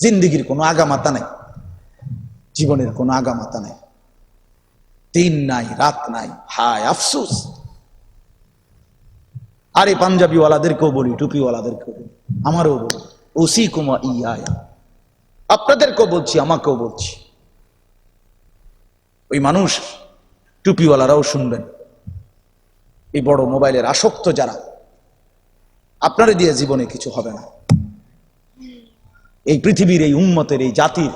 জিন্দিগির কোনো আগামাতা নাই, জীবনের কোনো আগামাতা নাই, দিন নাই রাত নাই, হায় আফসোস। আরে পাঞ্জাবিওয়ালাদেরকেও বলি, টুপিওয়ালাদেরকেও বলি, আমারও বলি, ওসি কুমা ইয়া, আপনাদেরকেও বলছি, আমাকেও বলছি। ওই মানুষ টুপিওয়ালারাও শুনবেন। এই বড় মোবাইলের আসক্ত যারা, আপনারা দিয়ে জীবনে কিছু হবে না। এই পৃথিবীর, এই উম্মতের, এই জাতির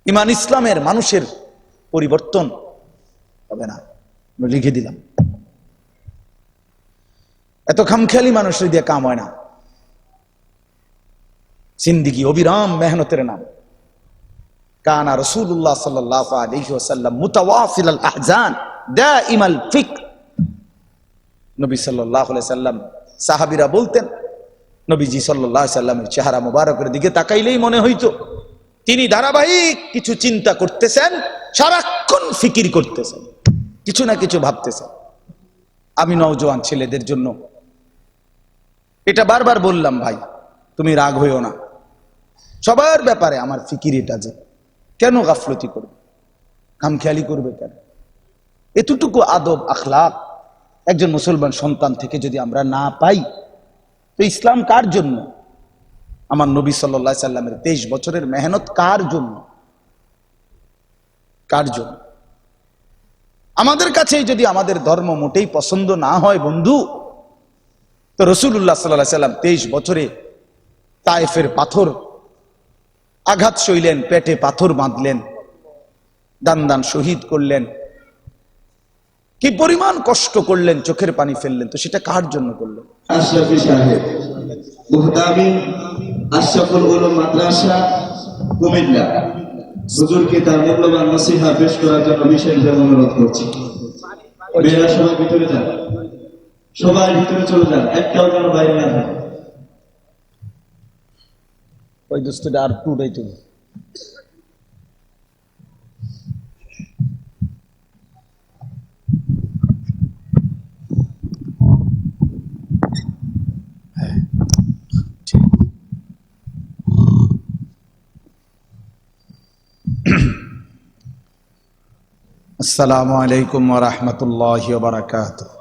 ইমান ইসলামের মানুষের পরিবর্তন হবে না। লিখে দিলাম, এত খামখেয়ালি মানুষের দিয়ে কাম হয় না। জিন্দিগি অবিরাম মেহনতের নাম। কানা রাসূলুল্লাহ সাল্লাল্লাহু আলাইহি ওয়াসাল্লাম মুতাওয়াসিলাল আহজান দাইমাল ফিকর। নবী সাল্লাল্লাহু আলাইহি সাল্লাম, সাহাবীরা বলতেন, নবীজি সাল্লাল্লাহু আলাইহি সাল্লামের চেহারা মোবারকের দিকে তাকাইলেই মনে হইতো তিনি ধারাবাহিক কিছু চিন্তা করতেছেন, সারাক্ষণ ফিকির করতেছেন, কিছু না কিছু ভাবতেছেন। আমি নওজোয়ান ছেলেদের জন্য এটা বারবার বললাম, ভাই তুমি রাগ হইও না, সবার ব্যাপারে আমার ফিকির এটা যে কেন গাফলতি করবে, খামখেয়ালি করবে কেন? এতটুকু আদব আখলাক একজন মুসলমান সন্তান থেকে যদি আমরা না পাই, তো ইসলাম কার জন্য? আমার নবী সাল্লাল্লাহু আলাইহি সাল্লামের 23 বছরের মেহনত কার জন্য? কার জন্য? আমাদের কাছে যদি আমাদের ধর্ম মোটেই পছন্দ না হয় বন্ধু, তো রাসূলুল্লাহ সাল্লাল্লাহু আলাইহি সাল্লাম 23 বছরে তায়েফের পাথর আঘাত সইলেন, পেটে পাথর বাঁধলেন, দান দান শহীদ করলেন, কি পরিমাণ কষ্ট করলেন, চোখের পানি ফেললেন, তো সেটা কার জন্য করলেন? আশরাফি সাহেব, মুহতামিম আশরাফুল উলুম মাদ্রাসা কুমিল্লা, হুজুরকে তার মূল্যবান নসিহা পেশ করার জন্য বিশেষভাবে অনুরোধ করছি। মেয়েরা সবাই ভিতরে যান, সবাই ভিতরে চলে যান, একটাও যেন বাইরে না থাকে। ওই দুষ্টুটা আর টুটাই তুলি। আসসালামু আলাইকুম ওয়া রাহমাতুল্লাহি ওয়া বারাকাতুহু।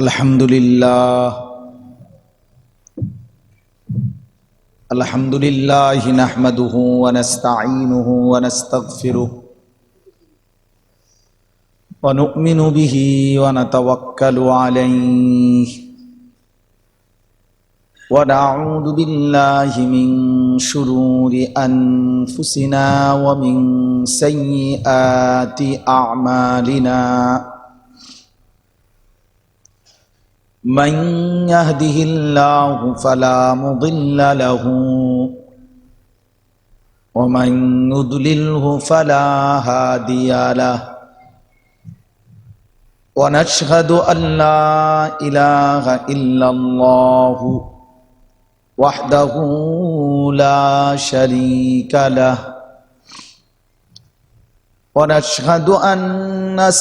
আলহামদুলিল্লাহ, আলহামদুলিল্লাহ নাহমাদুহু ওয়া নাস্তাঈনুহু ওয়া নাস্তাগফিরুহু ওয়া নু'মিনু বিহি ওয়া নাতাওয়াক্কালু আলাইহি ওয়া নাউযু বিল্লাহি মিন শুরুরি আনফুসিনা ওয়া মিন সাইয়্যিআতি আ'মালিনা। من يهده الله فلا مضل له ومن يضلله فلا هادي له ونشهد أن لا إله إلا الله وحده لا شريك له ونشهد أن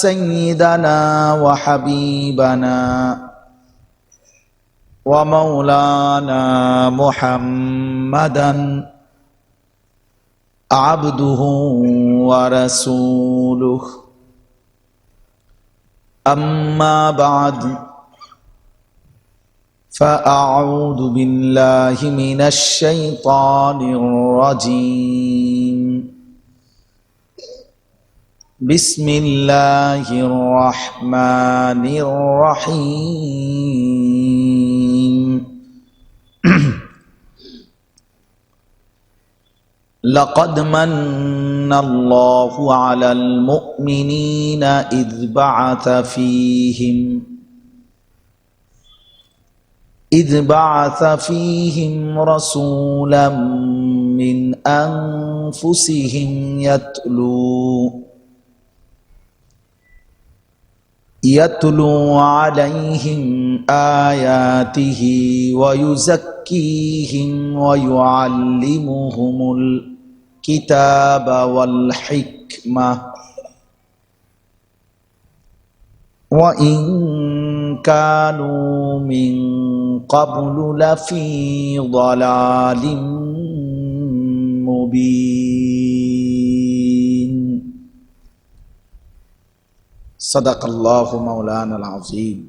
سيدنا وحبيبنا ومولانا محمدا عبده ورسوله أما بعد فأعوذ بالله من الشيطان الرجيم بسم الله الرحمن الرحيم لقد من الله على المؤمنين إذ بعث فيهم رسولا من أنفسهم يتلو عليهم آياته ويزكيهم ويعلمهم الكتاب والحكمة وإن كانوا من قبل لفي ضلال مبين صدق الله مولانا العظيم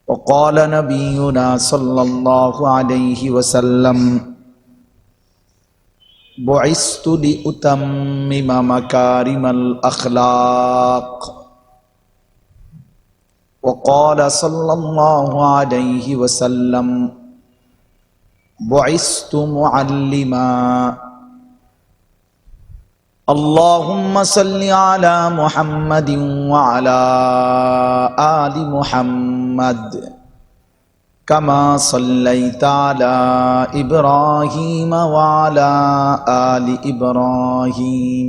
وقال نبينا صلى الله عليه وسلم بعثت لأتمم مكارم الأخلاق وقال صلى الله عليه وسلم بعثت معلما اللهم صل على محمد وعلى آل محمد كما صليت على إبراهيم وعلى آل إبراهيم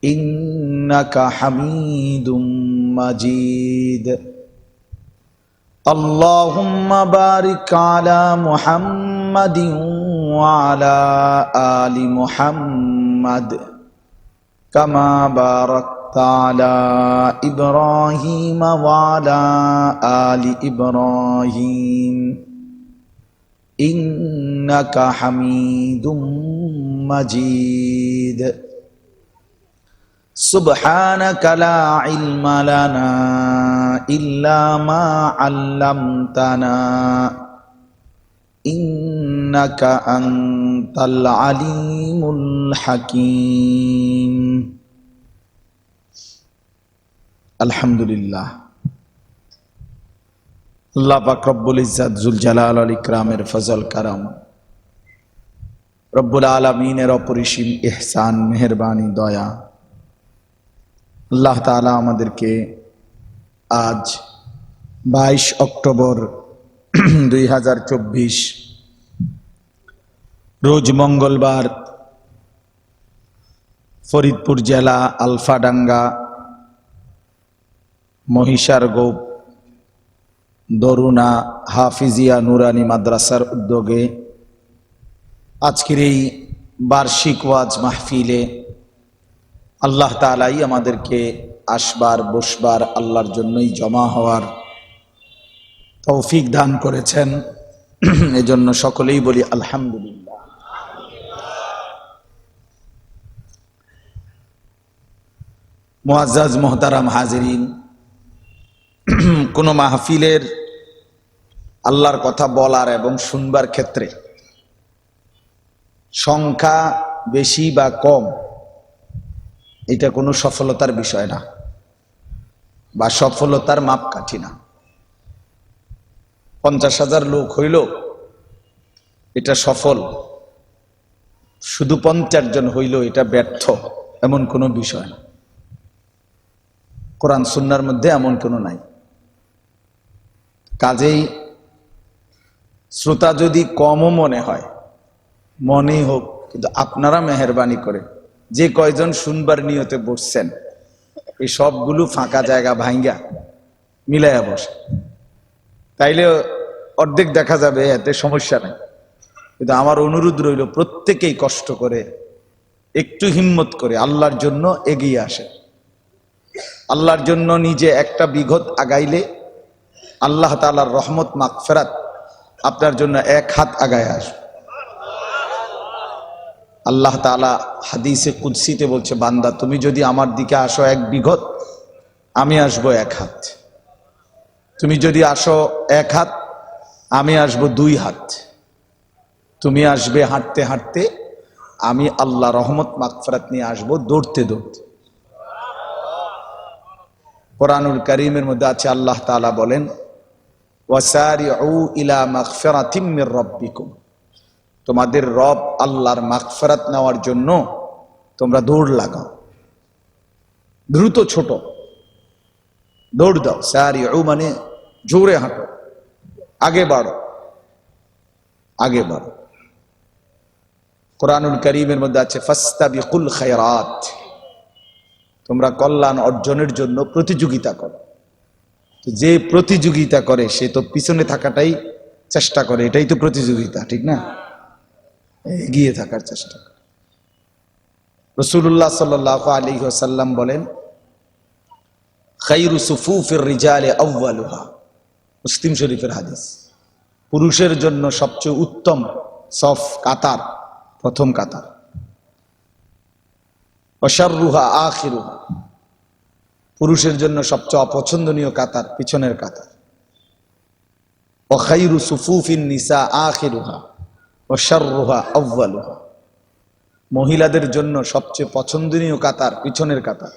إنك حميد مجيد اللهم بارك على محمد وعلى آل محمد كما باركت على إبراهيم وعلى آل إبراهيم إنك حميد مجيد سبحانك لا علم لنا إلا ما علمتنا إنك أنت العليم الحكيم الحمد لله আল্লাহ পাক রব্বুল ইজ্জত জুল জালাল ওয়াল ইকরামের ফজল কারাম রব্বুল আলামিনের অপরিসীম ইহসান মেহেরবানি দয়া আল্লাহ তাআলা আমাদেরকে আজ 22 অক্টোবর 2024 রোজ মঙ্গলবার ফরিদপুর জেলা আলফাডাঙ্গা মহিষারগোপ দরুনা হাফিজিয়া নুরানি মাদ্রাসার উদ্যোগে আজকের এই বার্ষিক ওয়াজ মাহফিলে আল্লাহ তাআলাই আমাদেরকে আসবার বসবার আল্লাহর জন্যই জমা হওয়ার তৌফিক দান করেছেন এজন্য সকলেই বলি আলহামদুলিল্লাহ। মুআজ্জাজ মুহতারাম হাজিরিন, কোন মাহফিলের আল্লাহর কথা বলার এবং শুনবার ক্ষেত্রে সংখ্যা বেশি বা কম এটা কোনো সফলতার বিষয় না বা সফলতার মাপকাঠি না। 50,000 লোক হইল এটা সফল, শুধু 50 জন হইল এটা ব্যর্থ, এমন কোনো বিষয় না। কোরআন সুন্নাহর মধ্যে এমন কোনো নাই। কাজেই শ্রোতা যদি কমও মনে হয়, মনেই হোক, কিন্তু আপনারা মেহেরবানি করে যে কয়জন শুনবার নিয়তে বসছেন এই সবগুলো ফাঁকা জায়গা ভাঙ্গা মিলাইয়া বসে, তাইলে অর্ধেক দেখা যাবে, এতে সমস্যা নাই। কিন্তু আমার অনুরোধ রইল প্রত্যেকেই কষ্ট করে একটু হিম্মত করে আল্লাহর জন্য এগিয়ে আসে। আল্লাহর জন্য নিজে একটা বিঘত আগাইলে আল্লাহ তাআলার রহমত মাগফিরাত আপনার জন্য এক হাত আগায় আসবে। আল্লাহ তাআলা হাদিসে কুদসিতে বলছে, বান্দা তুমি যদি আমার দিকে আসো 1 বিঘত, আমি আসবো 1 হাত। তুমি যদি আসো 1 হাত, আমি আসবো 2 হাত। তুমি আসবে হাঁটতে হাঁটতে, আমি আল্লাহ রহমত মাগফিরাত নিয়ে আসবো দৌড়তে দৌড়তে। কোরআনুল কারীমের মধ্যে আছে, আল্লাহ তাআলা বলেন, ওয়াসারিউ ইলা মাগফিরাতিম মির রাব্বিকুম, তোমাদের রব আল্লাহর মাগফিরাত নেওয়ার জন্য তোমরা দৌড় লাগাও, দ্রুত ছোট দৌড় দাও। সারিউ মানে জোরে হাঁটো, আগে বাড়ো, আগে বাড়ো। কোরআনুল কারীমের মধ্যে আছে, ফাস্তাবিকুল খায়রাত, তোমরা কল্যাণ অর্জনের জন্য প্রতিযোগিতা করো। তো যে প্রতিযোগিতা করে সে তো পিছনে থাকাটাই চেষ্টা করে, এটাই তো প্রতিযোগিতা, ঠিক না? এগিয়ে থাকার চেষ্টা করে। রাসূলুল্লাহ সাল্লাল্লাহু আলাইহি ওয়াসাল্লাম বলেন, খায়রু সুফুফির রিজালি আউয়ালুহা, মুসলিম শরীফের হাদিস। পুরুষের জন্য সবচেয়ে উত্তম সফ কাতার প্রথম কাতার। ওয়াশাররুহা আখিরুহা, পুরুষের জন্য সবচেয়ে অপছন্দনীয় কাতার পিছনের কাতার। ওয়া খায়রু সুফুফিন নিসা আখিরুহা ওয়া শাররুহা আউয়ালুহা, মহিলাদের জন্য সবচেয়ে পছন্দনীয় কাতার পিছনের কাতার,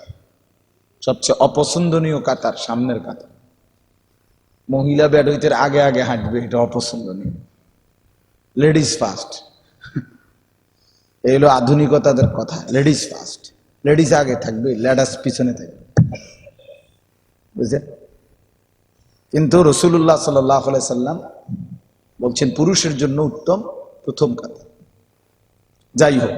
সবচেয়ে অপছন্দনীয় কাতার সামনের কাতার। মহিলা ব্যাট হইতে আগে আগে হাঁটবে, এটা অপছন্দনীয়। লেডিস ফার্স্ট, এই হলো আধুনিকতাদের কথা। লেডিস ফার্স্ট, লেডিস আগে থাকবে, লেডাস পিছনে থাকবে, বুঝলেন? কিন্তু রাসূলুল্লাহ সাল্লাল্লাহু আলাইহি সাল্লাম বলছেন পুরুষের জন্য উত্তম প্রথম কাতার। যাই হোক,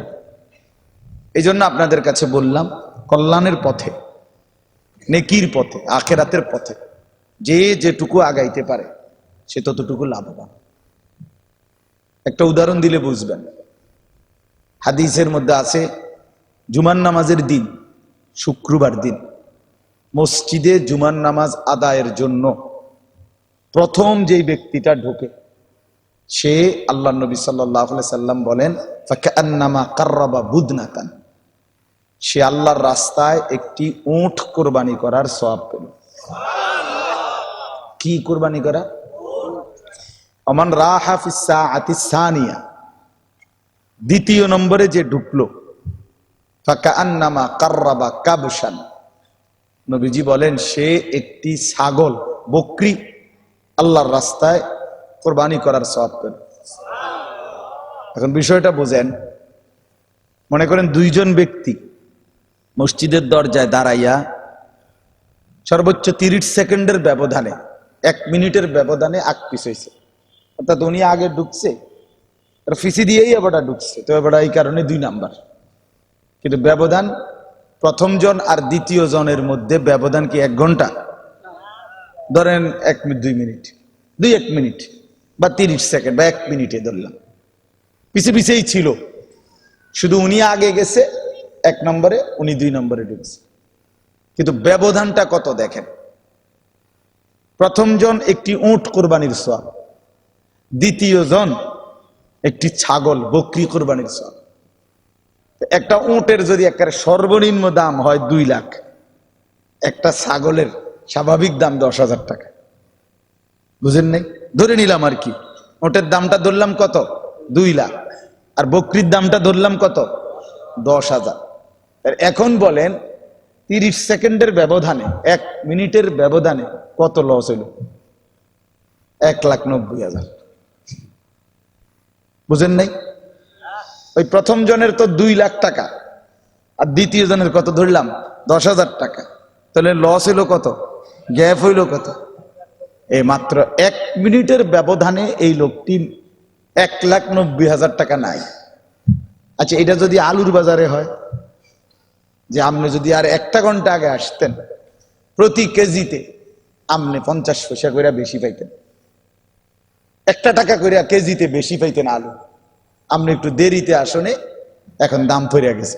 এই জন্য আপনাদের কাছে বললাম, কল্যাণের পথে, নেকির পথে, আখেরাতের পথে যে যেটুকু আগাইতে পারে সে ততটুকু লাভবান। একটা উদাহরণ দিলে বুঝবেন। হাদিসের মধ্যে আছে, জুমার নামাজের দিন, শুক্রবার দিন, মসজিদে জুমার নামাজ আদায়ের জন্য প্রথম যেই ব্যক্তিটা ঢোকে সে, আল্লাহ নবী সাল্লাল্লাহু আলাইহি সাল্লাম বলেন, ফাকান্নামা কাররাবা বুদনাতান, সে আল্লাহর রাস্তায় একটি উট কোরবানি করার সওয়াব পেল। কি কোরবানি করা? ওমান রাহা ফিস সাআতি সানিয়া, দ্বিতীয় নম্বরে যে ঢুকলো, ফাকান্নামা কাররাবা কাবশান, নবীজি বলেন সে একটি ছাগল, বকরি আল্লাহর রাস্তায় কোরবানি করার সওয়াব পেল। এখন বিষয়টা বুঝেন। মনে করেন দুইজন ব্যক্তি মসজিদের দরজায় দাঁড়াইয়া সর্বোচ্চ 30 সেকেন্ডের ব্যবধানে, 1 মিনিটের ব্যবধানে আগ পিছ হয়েছে। অর্থাৎ উনি আগে ঢুকছে, ফিসি দিয়েই এবারটা ঢুকছে, তো এবারটা এই কারণে 2 নাম্বার। কিন্তু ব্যবধান প্রথম জন আর দ্বিতীয় জনের মধ্যে ব্যবধান কি 1 ঘন্টা? ধরেন 1 মিনিট, 2 মিনিট, 1 মিনিট বা 30 সেকেন্ড বা 1 মিনিটে ধরলাম, পিছে পিছেই ছিল, শুধু উনি আগে গেছে 1 নম্বরে, উনি 2 নম্বরে ঢুকছে। কিন্তু ব্যবধানটা কত দেখেন। প্রথম জন একটি উট কোরবানির সওয়াব, দ্বিতীয় জন একটি ছাগল বকরি কোরবানির সওয়াব। একটা উটের যদি একেবারে সর্বনিম্ন দাম হয় 2 লাখ, একটা ছাগলের স্বাভাবিক দাম 10,000 টাকা। বুঝেন নাই? ধরে নিলাম আর কি, উটের দামটা ধরলাম কত? 2 লাখ, আর বকরির দামটা ধরলাম কত? 10,000। এখন বলেন 30 সেকেন্ডের ব্যবধানে, 1 মিনিটের ব্যবধানে কত লস হইল? 1,90,000। বুঝেন নাই? ওই প্রথম জনের তো 2 লাখ টাকা, আর দ্বিতীয় জনের কত ধরলাম? 10,000 টাকা। তাহলে লস হইল কত? গ্যাপ হইল কত? এই মাত্র 1 মিনিটের ব্যবধানে এই লোকটি 1,90,000 টাকা নাই। আচ্ছা, এটা যদি আলুর বাজারে হয়, যে আপনি যদি আর 1 ঘন্টা আগে আসতেন, প্রতি কেজিতে আপনি 50 পয়সা করে বেশি পাইতেন, 1 টাকা করে কেজিতে বেশি পাইতেন আলু। আপনি একটু দেরিতে আসনে, এখন দাম পড়ে গেছে।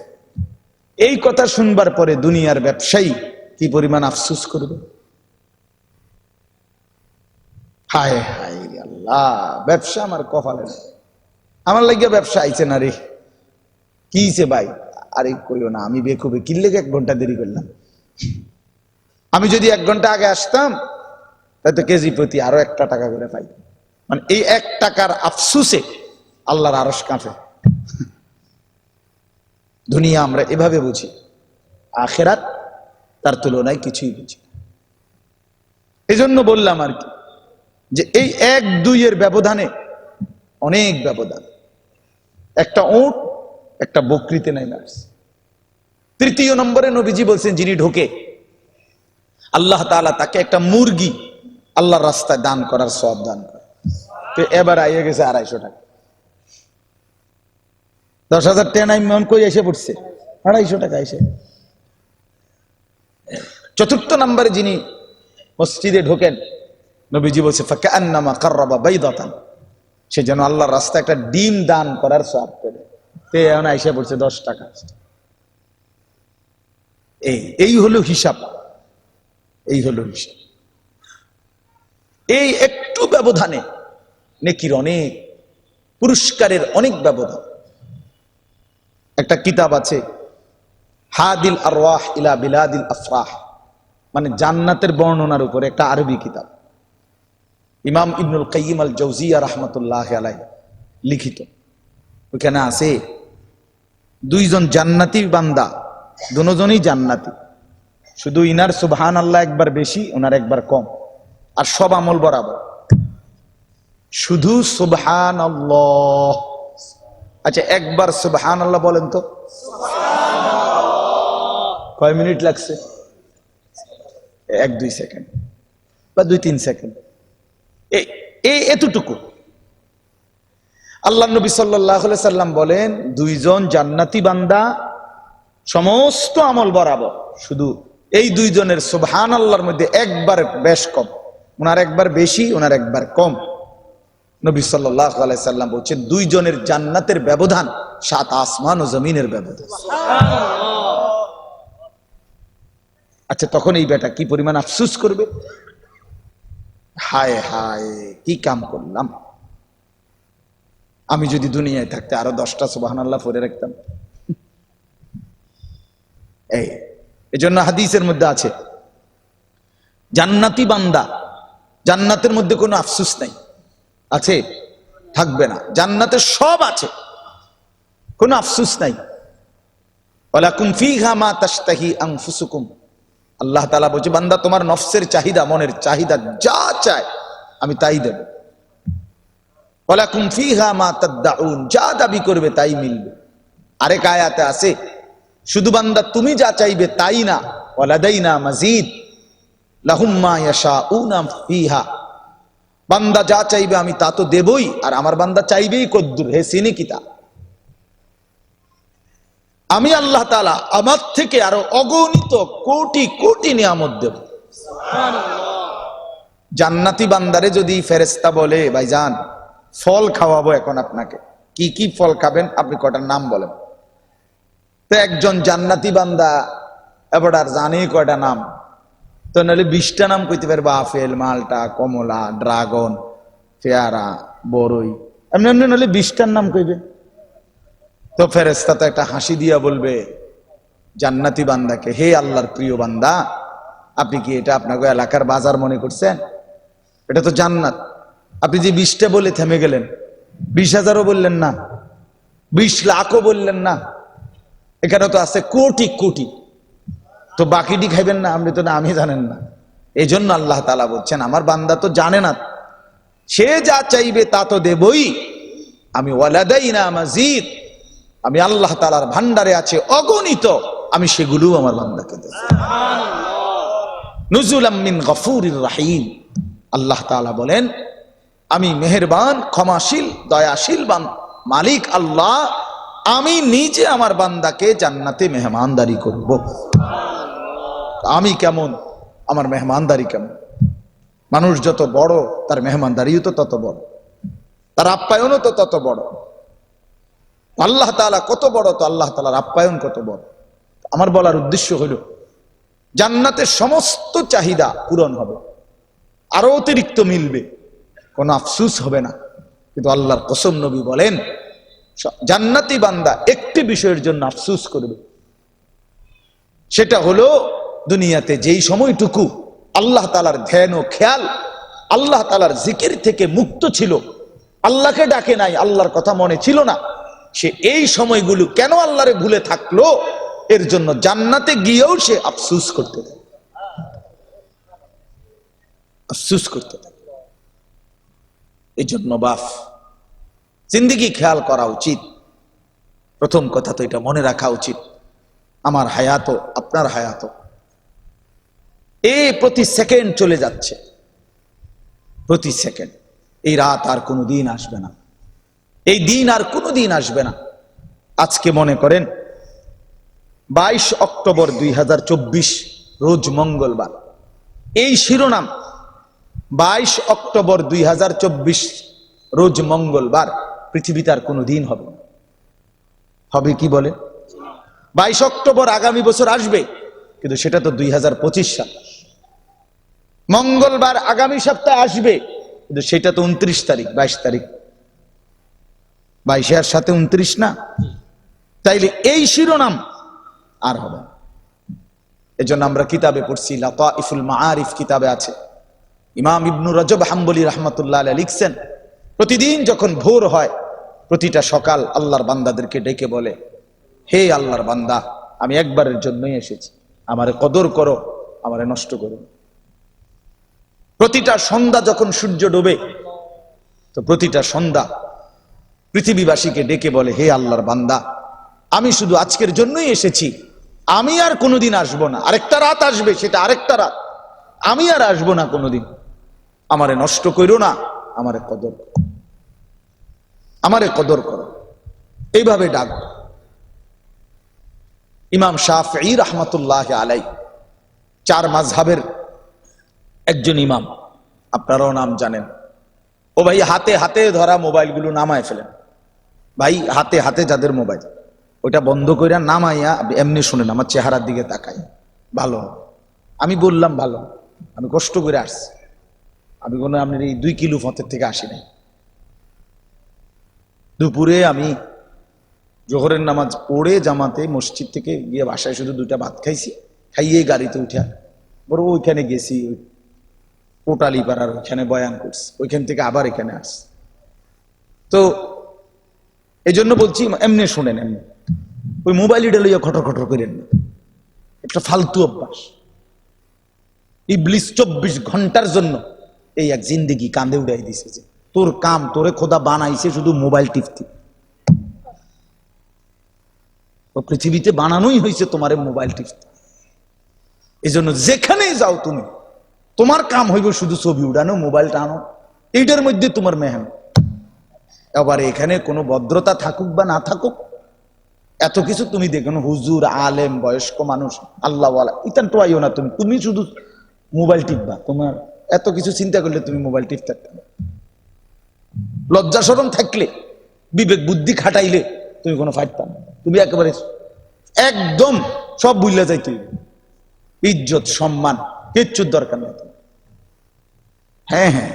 এই কথা শুনবার পরে দুনিয়ার ব্যবসায়ী কি পরিমাণ আফসোস করবে। হায় হায় আল্লাহ, ব্যবসা আমার কপালে নেই, আমার লাগিয়া ব্যবসা আইছে না রে। কিছে ভাই? আরে কইও না, আমি বেকুবে কিনলে 1 ঘন্টা দেরি করলাম। আমি যদি 1 ঘন্টা আগে আসতাম তাহলে কেজি প্রতি আরো 1 টাকা করে পাই। মানে এই 1 টাকার আফসোসে আল্লাহর আরশ কাঁপে। দুনিয়া আমরা এভাবে বুঝি, আখেরাত তার তুলনায় কিছুই বুঝি। এই জন্য বললাম আর কি, যে এই 1-2 এর ব্যবধানে অনেক ব্যবধান। একটা উট একটা বকরিতে নাই মাস। তৃতীয় নম্বরে নবীজি বলছেন, যিনি ঢোকে আল্লাহ তাআলা তাকে একটা মুরগি আল্লাহর রাস্তায় দান করার সওয়াব দান করে। তো এবার আইয়ে গেছে 250 টাকা। 10,000 টাকা নাই, মন কই এসে পড়ছে 250 টাকা এসে। চতুর্থ নম্বরে যিনি মসজিদে ঢোকেন, নবীজি বলছে ফাকান্নামা কাররাবা বাইদাতান, সে যেন আল্লাহর রাস্তায় একটা ডিম দান করার সওয়াব করে। তে এখন আইসা পড়ছে 10 টাকা। এই হলো হিসাব। এই হলো বিষয়। এই একটু ব্যবধানে নেকির অনেক, পুরস্কারের অনেক ব্যবধান। একটা কিতাব আছে হাদিল আরওয়াহ ইলা বিলাদিল আফরাহ, মানে জান্নাতের বর্ণনার উপরে একটা আরবি কিতাব, ইমাম ইবনুল কাইয়িম আল জাওজিয়া রাহমাতুল্লাহি আলাইহি লিখিত। ওখানে আছে দুইজন জান্নাতি বান্দা, দুজনই জান্নাতি, শুধু ইনার সুবহানাল্লাহ একবার বেশি, ওনার একবার কম, আর সব আমল বরাবর, শুধু সুবহানাল্লাহ। আচ্ছা, একবার সুবহানাল্লাহ বলেন তো, কয় মিনিট লাগছে? 1-2 সেকেন্ড বা 2-3 সেকেন্ড, এতটুকু। আল্লাহ নবী সাল্লাল্লাহু আলাইহি সাল্লাম বলেন, দুইজন জান্নাতি বান্দা সমস্ত আমল বরাবর, শুধু এই দুইজনের সুবহানাল্লাহর মধ্যে একবার বেশ কম, ওনার একবার বেশি, ওনার একবার কম। নবী সাল্লাল্লাহু আলাইহি সাল্লাম বলছেন, দুইজনের জান্নাতের ব্যবধান 7 আসমান ও জমিনের ব্যবধান। আচ্ছা, তখন এই বেটা কি পরিমাণ আফসোস করবে, হায় হায় কি কাম করলাম, আমি যদি দুনিয়ায় থাকতে আরো 10টা সুবহানাল্লাহ পড়ে রাখতাম। এই জন্য হাদিসের মধ্যে আছে, জান্নাতি বান্দা, জান্নাতের মধ্যে কোনো আফসোস নাই, আছে? থাকবে না। জান্নাতে সব আছে, কোনো আফসোস নাই। ওয়ালাকুম ফিহা মা তাশতাহি আনফুসুকুম, আল্লাহ তাআলা বলছে, বান্দা তোমার নফসের চাহিদা, মনের চাহিদা যা চায় আমি তাই দেব। ওয়ালাকুম ফিহা মা তাদউন, যা দাবি করবে তাই মিলবে। আরেক আয়াতে আছে, শুধু বান্দা তুমি যা চাইবে তাই না, ওয়ালাদাইনা মাজিদ লাহুম মা ইয়াশাউনা ফিহা, বান্দা যা চাইবে আমি তা তো দেবই, আর আমার বান্দা চাইবেই কদ্দুর, হে সিনি কিতা। আমি আল্লাহ তাআলা আমার থেকে আরো অগণিত কোটি কোটি নিয়ামত দেব। জান্নাতি বান্দারে যদি ফেরেশতা বলে, ভাইজান ফল খাওয়াবো এখন আপনাকে, কি কি ফল খাবেন আপনি কটার নাম বলেন, তো একজন জান্নাতি বান্দা এবার আর জানি কয়টা নাম, তো নাহলে 20টা নাম কইতে পারবো, আপেল, মালটা, কমলা, ড্রাগন, পেয়ারা, বড়ই, এমনি এমনি নাহলে 20টার নাম কইবে। তো ফেরেশতা তো একটা হাসি দিয়া বলবে জান্নাতি বান্দাকে, হে আল্লাহর প্রিয় বান্দা, আপনি কি এটা আপনাকে এলাকার বাজার মনে করছেন? এটা তো জান্নাত। আপনি যে 20টা বলে থেমে গেলেন, 20,000ও বললেন না, 20 লাখও বললেন না, এখানে তো আছে কোটি কোটি, তো বাকিটি খাইবেন না? আপনি তো না, আমি জানেন না। এই জন্য আল্লাহ তাআলা বলছেন, আমার বান্দা তো জানে না, সে যা চাইবে তা তো দেবই, আমি ওয়ালাদাইনা মাজিদ, আমি আল্লাহ তাআলার ভান্ডারে আছে অগণিত, আমি সেগুলো আমার বান্দাকে দেব। নুজুলাম মিন গফুরির রাহিম, আল্লাহ তাআলা বলেন, আমি মেহেরবান, ক্ষমাশীল, দয়াশীল মালিক আল্লাহ, আমি নিজে আমার বান্দাকে জান্নাতে মেহমানদারি করব। আমি কেমন, আমার মেহমানদারি কেমন? মানুষ যত বড় তার মেহমানদারিও তো তত বড়, তার আপ্যায়নও তো তত বড়। আল্লাহ তাআলা কত বড়, তো আল্লাহ তাআলার আপ্যায়ন কত বড়। আমার বলার উদ্দেশ্য হল, জান্নাতের সমস্ত চাহিদা পূরণ হবে, আরো অতিরিক্ত মিলবে, কোনো আফসোস হবে না। কিন্তু আল্লাহর কসম, নবী বলেন, জান্নাতি বান্দা একটি বিষয়ের জন্য আফসোস করবে, সেটা হলো দুনিয়াতে যেই সময়টুকু আল্লাহ তাআলার ধ্যান ও খেয়াল, আল্লাহ তাআলার জিকির থেকে মুক্ত ছিল, আল্লাহকে ডাকে নাই, আল্লাহর কথা মনে ছিল না, সে এই সময়গুলো কেন আল্লাহরে ভুলে থাকলো, এর জন্য জান্নাতে গিয়েও সে আফসোস করতে থাকে, আফসোস করতে থাকে। এই জন্য বাপ, জিন্দেগি খেয়াল করা উচিত। প্রথম কথা তো এটা মনে রাখা উচিত, আমার হায়াত, আপনার হায়াত, প্রতি সেকেন্ড চলে যাচ্ছে, প্রতি সেকেন্ড। এই রাত আর কোনোদিন আসবে না, এই দিন আর কোনোদিন আসবে না। আজকে মনে করেন 22 অক্টোবর 2024, রোজ মঙ্গলবার। এই শিরোনাম 22 অক্টোবর 2024 রোজ মঙ্গলবার পৃথিবীতে আর কোনোদিন হবে না। হবে কি বলে? 22 অক্টোবর আগামী বছর আসবে, কিন্তু সেটা তো 2025 সাল। মঙ্গলবার আগামী সপ্তাহে আসবে, কিন্তু সেটা তো 29 তারিখ, 22 তারিখ, 22 এর সাথে 29 না, তাইলে এই শিরোনাম আর হবে। এজন্য আমরা কিতাবে পড়ছি, লাতাইফুল মাআরিফ কিতাবে আছে, ইমাম ইবনু রজব হাম্বলি রাহমাতুল্লাহ আলাইহি লিখছেন, প্রতিদিন যখন ভোর হয় প্রতিটা সকাল আল্লাহর বান্দাদেরকে ডেকে বলে, হে আল্লাহর বান্দা, আমি একবারের জন্যই এসেছি, আমারে কদর করো, আমারে নষ্ট করো। প্রতিটা সন্ধ্যা যখন সূর্য ডোবে, তো প্রতিটা সন্ধ্যা পৃথিবীবাসীকে ডেকে বলে, হে আল্লাহর বান্দা, আমি শুধু আজকের জন্যই এসেছি, আমি আর কোনোদিন আসবো না। আরেকটা রাত আসবে, সেটা আরেকটা রাত, আমি আর আসবো না কোনোদিন, আমারে নষ্ট করো না, আমারে কদর করো, আমারে কদর করো। এইভাবে ডাক। ইমাম শাফঈ রাহমাতুল্লাহ আলাইহি 4 মাযহাবের একজন ইমাম, আপনারাও নাম জানেন। ও ভাই, হাতে হাতে ধরা মোবাইলগুলো নামায় ফেলেন ভাই, হাতে হাতে যাদের মোবাইল, ওটা বন্ধ কইরা নামাইয়া এমনি শুনেন, আমার চেহারার দিকে তাকাই, ভালো। আমি বললাম ভালো, আমি কষ্ট করে আসছি, আমি কোনো আপনার এই 2 কিলো ফতের থেকে আসি নাই। দুপুরে আমি জোহরের নামাজ পড়ে জামাতে মসজিদ থেকে গিয়ে বাসায় শুধু 2টা ভাত খাইছি, খাইয়ে গাড়িতে উঠে বড় ওইখানে গেছি, কোটালি পাড়ার ওইখানে বয়ান করছি, ওইখান থেকে আবার এখানে আসছি। তো এই জন্য বলছি, এমনি শুনেন, এমনি ওই মোবাইলটা লইয়া খটর খটর করেন না, একটা ফালতু অভ্যাস। ইবলিস 24 ঘন্টার জন্য এই এক জিন্দেগি কান্দে উড়াই দিছে, যে তোর কাম, তোরে খোদা বানাইছে শুধু মোবাইল টিপতে। ও পৃথিবীতে বানানোই হয়েছে তোমার মোবাইল টিপতে। এই জন্য যেখানেই যাও তুমি, তোমার কাম হইব শুধু ছবি উড়ানো, মোবাইল টানো, এইটার মধ্যে তোমার মেহনত। এবার এখানে কোনো ভদ্রতা থাকুক বা না থাকুক, এত কিছু তুমি দেখো, হুজুর, আলেম, বয়স্ক মানুষ, আল্লাহওয়ালা, ইতান টোয়াইও না তুমি, তুমি শুধু মোবাইল টিপবা। তোমার এত কিছু চিন্তা করলে তুমি মোবাইল টিপ থাকতে না। লজ্জা শরম থাকলে, বিবেক বুদ্ধি খাটাইলে তুমি কোনো ফাইট পাবে না, তুমি একেবারে একদম সব ভুলে যাই। তুই ইজ্জত সম্মান কিচ্ছুর দরকার নেই। হ্যাঁ হ্যাঁ,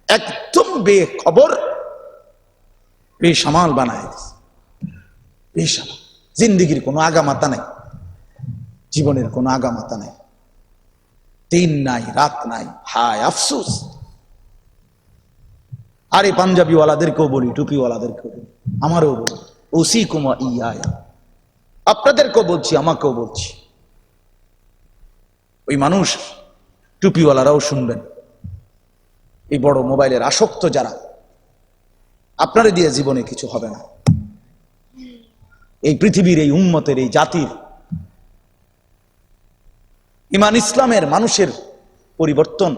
একদম বেখবর, বেসামাল বানায় দিস, বেসামাল। জিন্দিগির কোনো আগামাতা নাই, জীবনের কোনো আগামাতা নাই, দিন নাই রাত নাই, হায় আফসোস। আরে পাঞ্জাবিওয়ালাদেরকেও বলি, টুপিওয়ালাদেরকেও বলি, আমারও বলি, ওসি কুমা ইয়া, আপনাদেরকেও বলছি, আমাকেও বলছি। ওই মানুষ টুপিওয়ালারাও শুনবেন, এই বড় মোবাইলের আসক্ত যারা, আপনারা দিয়ে জীবনে কিছু হবে না। এই পৃথিবীর, এই উম্মতের, এই জাতির ঈমান ইসলামের মানুষের পরিবর্তন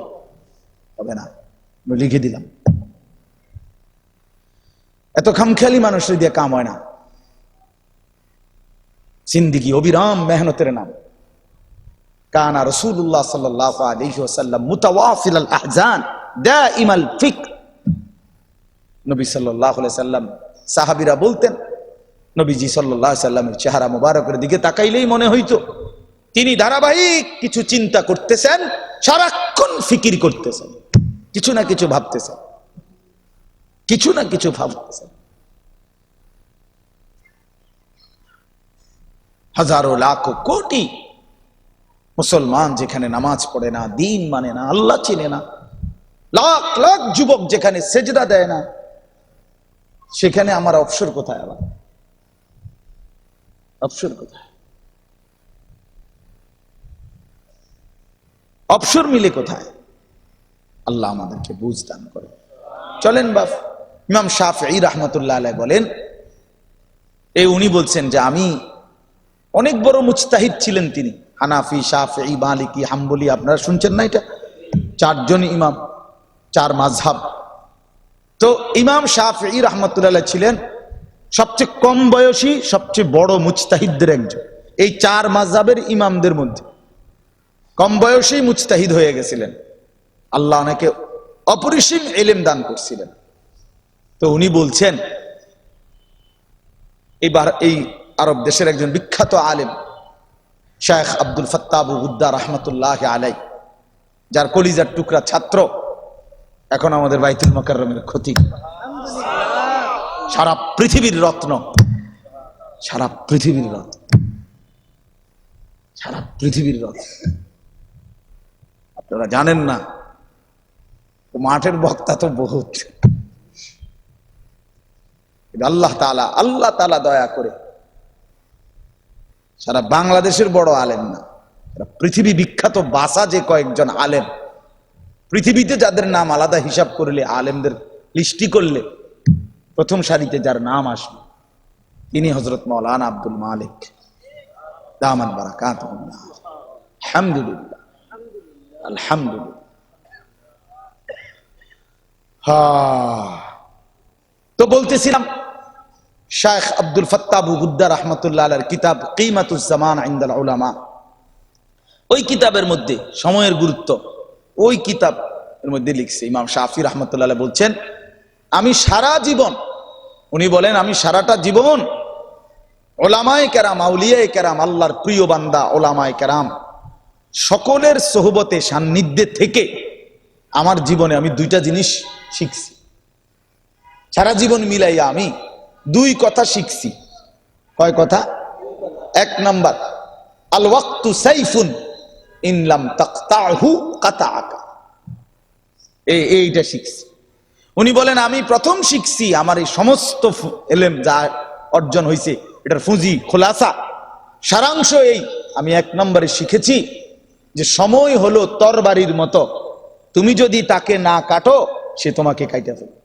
হবে না, আমি লিখে দিলাম। এত খামখেয়ালি মানুষের দিয়ে কাম হয় না। জিন্দেগি অবিরাম মেহনতের নাম। কানা রাসূলুল্লাহ সাল্লাল্লাহু আলাইহি ওয়াসাল্লাম মুতাওয়াফিল আল আহজান দাইমাল ফিকর। নবী সাল্লাল্লাহু আলাইহি সাল্লাম, সাহাবীরা বলতেন, নবীজি সাল্লাল্লাহু আলাইহি সাল্লামের চেহারা মোবারকের দিকে তাকাইলেই মনে হইতো তিনি ধারাবাহিক কিছু চিন্তা করতেছেন, সারাক্ষণ ফিকির করতেছেন, কিছু না কিছু ভাবতেছেন, কিছু না কিছু ভাবতেছেন। হাজারো লাখো কোটি মুসলমান যেখানে নামাজ পড়ে না, দিন মানে না, আল্লাহ চিনে না, লাখ লাখ যুবক যেখানে সেজদা দেয় না, সেখানে আমার অবসর কোথায়? আবার অবসর কোথায়? অবসর মিলে কোথায়? আল্লাহ আমাদেরকে বুঝ দান করে। চলেন বাপ, ইমাম শাফঈ রাহমাতুল্লাহ আলাইহি বলেন, উনি বলছেন যে আমি অনেক বড় মুজতাহিদ ছিলেন তিনি, হানাফি, শাফঈ, মালিকি, হাম্বলি, আপনারা শুনছেন না? এটা 4 জন ইমাম, 4 মাযহাব। তো ইমাম শাফঈ রাহমাতুল্লাহ আলাইহি ছিলেন সবচেয়ে কম বয়সী, সবচেয়ে বড় মুজতাহিদদের একজন। এই 4 মাযহাবের ইমামদের মধ্যে কম বয়সেই মুজতাহিদ হয়ে গেছিলেন। আল্লাহ ওনাকে অপরিসীম ইলম দান করছিলেন। তো উনি বলছেন, এবার এই আরব দেশের একজন বিখ্যাত আলেম শায়েখ আব্দুল ফাত্তাহ আবু গুদ্দা রাহমাতুল্লাহ আলাইহি, যার কলিজার টুকরা ছাত্র এখন আমাদের বাইতুল মুকাররমের ক্ষতি, সারা পৃথিবীর রত্ন, সারা পৃথিবীর রত্ন, সারা পৃথিবীর রত্ন। আপনারা জানেন না, মাঠের বক্তা তো বহুত। আল্লাহ তাআলা দয়া করে সারা বাংলাদেশের বড় আলেম না, পৃথিবী বিখ্যাত বাসা যে কয়েকজন আলেম, পৃথিবীতে যাদের নাম আলাদা হিসাব করলে, আলেমদের লিস্টি করলে প্রথম সারিতে যার নাম আসবে তিনি হযরত মাওলানা আব্দুল মালিক দামাত বারাকাতুহু। আলহামদুলিল্লাহ, আলহামদুলিল্লাহ। তো বলতেছিলাম, শাইখ আব্দুল ফাত্তাহ আবু গুদ্দা রাহমাতুল্লাহ আলাইহির কিতাব কিমাতুজ জামান ইনদাল উলামা, ওই কিতাবের মধ্যে সময়ের গুরুত্ব, ওই কিতাব এর মধ্যে লিখছে ইমাম শাফি রাহমাতুল্লাহ আলাইহি বলছেন, আমি সারা জীবন, উনি বলেন আমি সারাটা জীবন ওলামায়ে কেরাম, আউলিয়ায়ে কেরাম, আল্লাহর প্রিয় বান্দা ওলামায়ে কেরাম সকলের সোহবতে সান্নিধ্যে থেকে আমার জীবনে আমি দুইটা জিনিস শিখছি। সারা জীবন মিলাইয়া আমি দুই কথা শিখছি। কয় কথা? এক নাম্বার, আল ওয়াক্তু সাইফুন ইন লাম তাকতাহু কাতাআকা, এইটা শিখছি। উনি বলেন আমি প্রথম শিখছি, আমার এই সমস্ত এলেম যা অর্জন হয়েছে এটার ফুঁজি খোলাসা সারাংশ এই, আমি এক নম্বরে শিখেছি যে সময় হলো তরবারির মতো, তুমি যদি তাকে না কাটো সে তোমাকে কাইটা ফেলবে।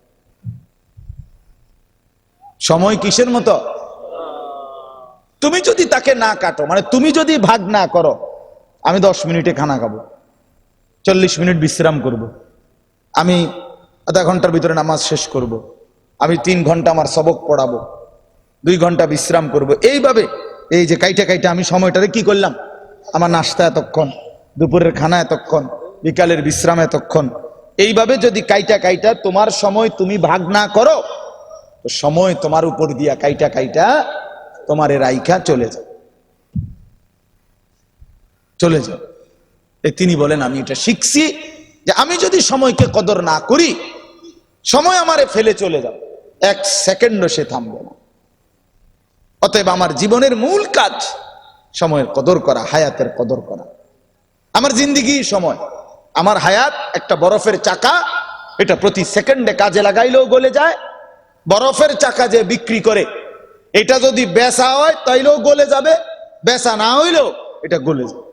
সময় কিসের মতো? তুমি যদি তাকে না কাটো, মানে তুমি যদি ভাগ না করো, আমি 10 মিনিটে খানা খাবো, 40 মিনিট বিশ্রাম করব, আমি আধা ঘন্টার ভিতরে নামাজ শেষ করব, আমি 3 ঘন্টা আমার সবক পড়াবো, 2 ঘন্টা বিশ্রাম করব, এইভাবে এই যে কাইটা কাইটা আমি সময়টারে কি করলাম, আমার নাস্তা এতক্ষণ, দুপুরের খানা এতক্ষণ, বিকালের বিশ্রাম এতক্ষণ, এইভাবে যদি কাইটা কাইটা তোমার সময় তুমি ভাগ না করো, তো সময় তোমার উপর দিয়া কাইটা কাইটা তোমার রাইখা চলে যাও, চলে যাও। তিনি বলেন আমি এটা শিখছি যে আমি যদি সময়কে কদর না করি, সময় আমারে ফেলে চলে যাও, 1 সেকেন্ডও সে থামবে না। অতএব আমার জীবনের মূল কাজ সময়ের কদর করা, হায়াতের কদর করা। আমার জিন্দেগি সময়, আমার হায়াত একটা বরফের চাকা, এটা প্রতি সেকেন্ডে কাজে লাগাইলেও গলে যায়। বরফের চাকা যে বিক্রি করে, এটা যদি বেচা হয় তাইলেও গলে যাবে, বেচা না হইলেও এটা গলে যাবে।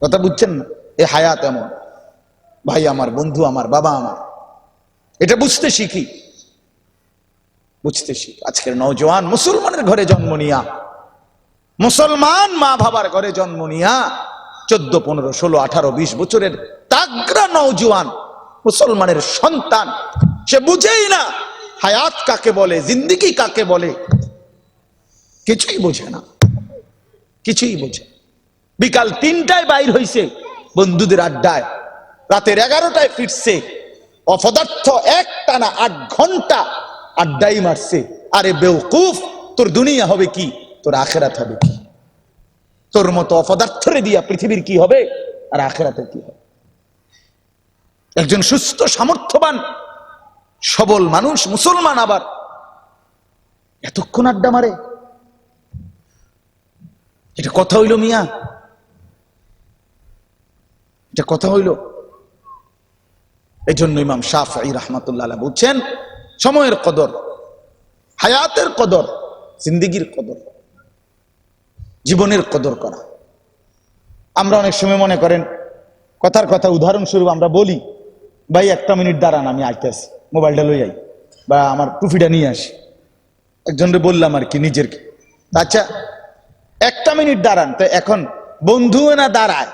কথা বুঝছেন না? এই হায়াত এমন। ভাই আমার, বন্ধু আমার, বাবা আমার, এটা বুঝতে শিখি, বুঝতে শিখি। আজকের নওজোয়ান মুসলমানের ঘরে জন্ম নিয়া, মুসলমান মা বাবার ঘরে জন্ম নিয়া 14, 15, 16, 18, 20 বছরের তাগড়া নওজোয়ান মুসলমানের সন্তান, সে বুঝেই না হায়াত কাকে বলে, জিন্দেগি কাকে বলে, কিছুই বোঝে না, কিছুই বোঝে। বিকাল 3টায় বাইর হইছে বন্ধুদের আড্ডায়, রাতের 11টায় ফিরছে, অপদার্থ একটানা 8 ঘন্টা আড্ডাই মারছে। আরে বেওকুফ, তোর দুনিয়া হবে কি, তোর আখেরাত হবে কি? তোর মতো অপদার্থরে দিয়া পৃথিবীর কি হবে আর আখেরাতের কি হবে? একজন সুস্থ সামর্থ্যবান সবল মানুষ মুসলমান আবার এতক্ষণ আড্ডা মারে, এটা কথা হইল মিয়া? এটা কথা হইল? এই জন্য ইমাম শাফঈ রাহমাতুল্লাহ আলাইহি বলছেন সময়ের কদর, হায়াতের কদর, জিন্দেগির কদর, জীবনের কদর করা। আমরা অনেক সময় মনে করেন, কথার কথা উদাহরণস্বরূপ আমরা বলি, ভাই 1 মিনিট দাঁড়ান আমি আইতেছি, মোবাইলটা লই আই বা আমার টুপিটা নিয়ে আসি। একজনকে বললাম আর কি নিজের, আচ্ছা 1 মিনিট দাঁড়ান, তো এখন বন্ধু না দাঁড়ায়,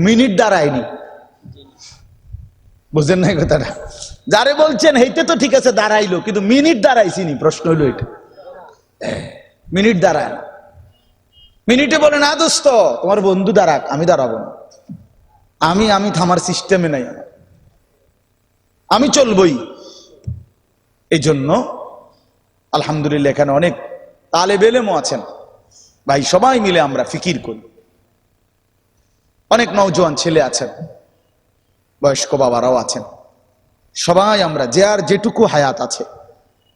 মিনিট দাঁড়ায়নি, বুঝলেন না কথাটা? যারে বলছেন হেইতে তো ঠিক আছে দাঁড়াইলো, কিন্তু মিনিট দাঁড়াইছিনি, প্রশ্ন হইলো এটা। মিনিট দাঁড়ায় না, মিনিটে বলে না দোস্ত তোমার বন্ধু দাঁড়াক, আমি দাঁড়াবো না, আমি থামার সিস্টেমে নাই, আমি চলবই। এই জন্য আলহামদুলিল্লাহ এখানে অনেক তালেব ইলমও আছেন, ভাই সবাই মিলে আমরা ফিকির করি, অনেক নওজোয়ান ছেলে আছেন, বয়স্ক বাবারাও আছেন। সবাই আমরা যে আর যেটুকু হায়াত আছে,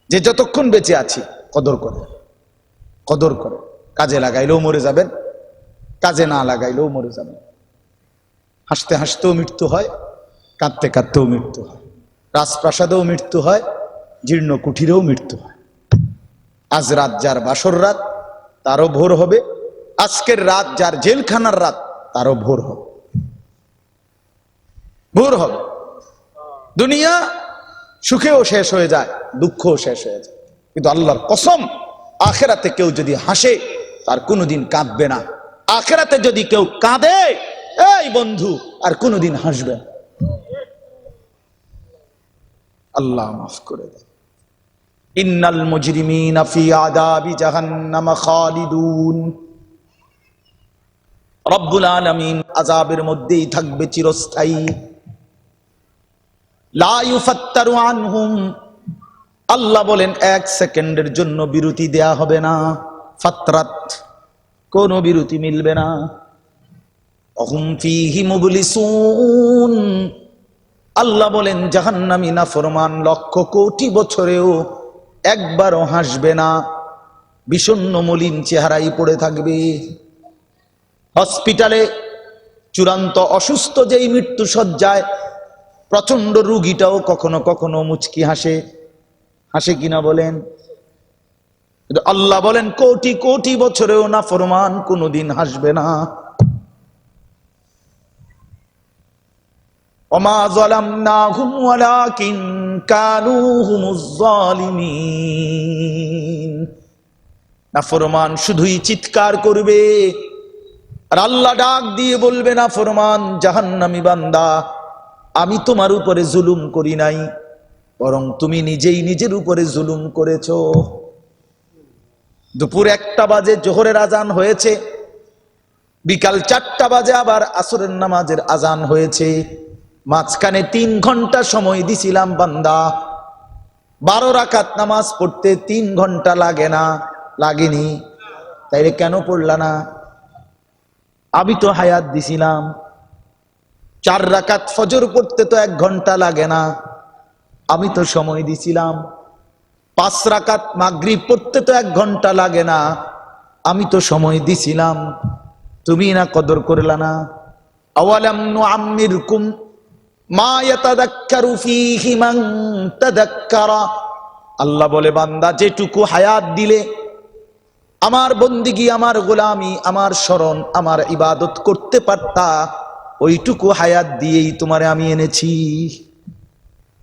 যে যতক্ষণ বেঁচে আছি, কদর করে কদর করে। কাজে লাগাইলেও মরে যাবেন, কাজে না লাগাইলেও মরে যাবেন। হাসতে হাসতেও মৃত্যু হয়, কাঁদতে কাঁদতেও মৃত্যু হয়, রাজপ্রাসাদেও মৃত্যু হয়, জীর্ণ কুঠিরেও মৃত্যু হয়। আজ রাত যার বাসর রাত, তারও ভোর হবে। আজকের রাত যার জেলখানার রাত, তারও ভোর হবে, ভোর হবে। দুনিয়া সুখেও শেষ হয়ে যায়, দুঃখও শেষ হয়ে যায়, কিন্তু আল্লাহর কসম, আখেরাতে কেউ যদি হাসে, তার কোনোদিন কাঁদবে না। আখেরাতে যদি কেউ কাঁদে, এই বন্ধু, আর কোনোদিন হাসবে না। আল্লাহ মাফ করে দেয়। ইন্নাল মুজরিমিনা ফি আযাবি জাহান্নাম খালিদুন। রব্বুল আলামিন আযাবের মধ্যেই থাকবে চিরস্থায়ী। লা ইউফাত্তারু আনহুম, আল্লাহ বলেন এক সেকেন্ডের জন্য বিরতি দেয়া হবে না। ফাতরাত, কোনো বিরতি মিলবে না। অহুম ফীহি মুবলিসুন, আল্লাহ বলেন জাহান্নামী নাফরমান লক্ষ কোটি বছরেও একবারও হাসবে না, বিষণ্ণ মলিন চেহারাই পড়ে থাকবে। হসপিটালে চূড়ান্ত অসুস্থ যেই মৃত্যু সজ্জায় প্রচন্ড রোগীটাও কখনো কখনো মুচকি হাসে, হাসে কিনা বলেন? আল্লাহ বলেন কোটি কোটি বছরেও নাফরমান কোনোদিন হাসবে না। ওমা যালামনাহুম ওয়ালাকিন কানু হুমুজ জালিমিন। নাফরমান শুধুই চিৎকার করবে, আর আল্লাহ ডাক দিয়ে বলবে, নাফরমান জাহান্নামী বান্দা, আমি তোমার উপরে জুলুম করি নাই, বরং তুমি নিজেই নিজের উপরে জুলুম করেছো। দুপুর 1টা বাজে জোহরের আজান হয়েছে, বিকাল 4টা বাজে আবার আসরের নামাজের আজান হয়েছে। মাঝখানে 3 ঘন্টা সময় দিছিলাম বান্দা, 12 রাকাত নামাজ পড়তে 3 ঘন্টা লাগে না? লাগেনি? তাইলে কেন পড়লা না? আমি তো হায়াত দিছিলাম। 4 রাকাত ফজর পড়তে তো 1 ঘন্টা লাগে না? আমি তো সময় দিছিলাম। 5 রাকাত মাগরিব পড়তে তো 1 ঘন্টা লাগে না? আমি তো সময় দিছিলাম। তুমি না কদর করলা না? আওয়ালাম নুআম্মিরকুম মা ইয়াতাযাক্কারু ফীহি মান তাযাক্কারা। আল্লাহ বলে, বান্দা যেটুকু হায়াত দিলে আমার বন্দিগি, আমার গোলামি, আমার শরণ, আমার ইবাদত করতে পারতা, ওইটুকু হায়াত দিয়েই তোমারে আমি এনেছি।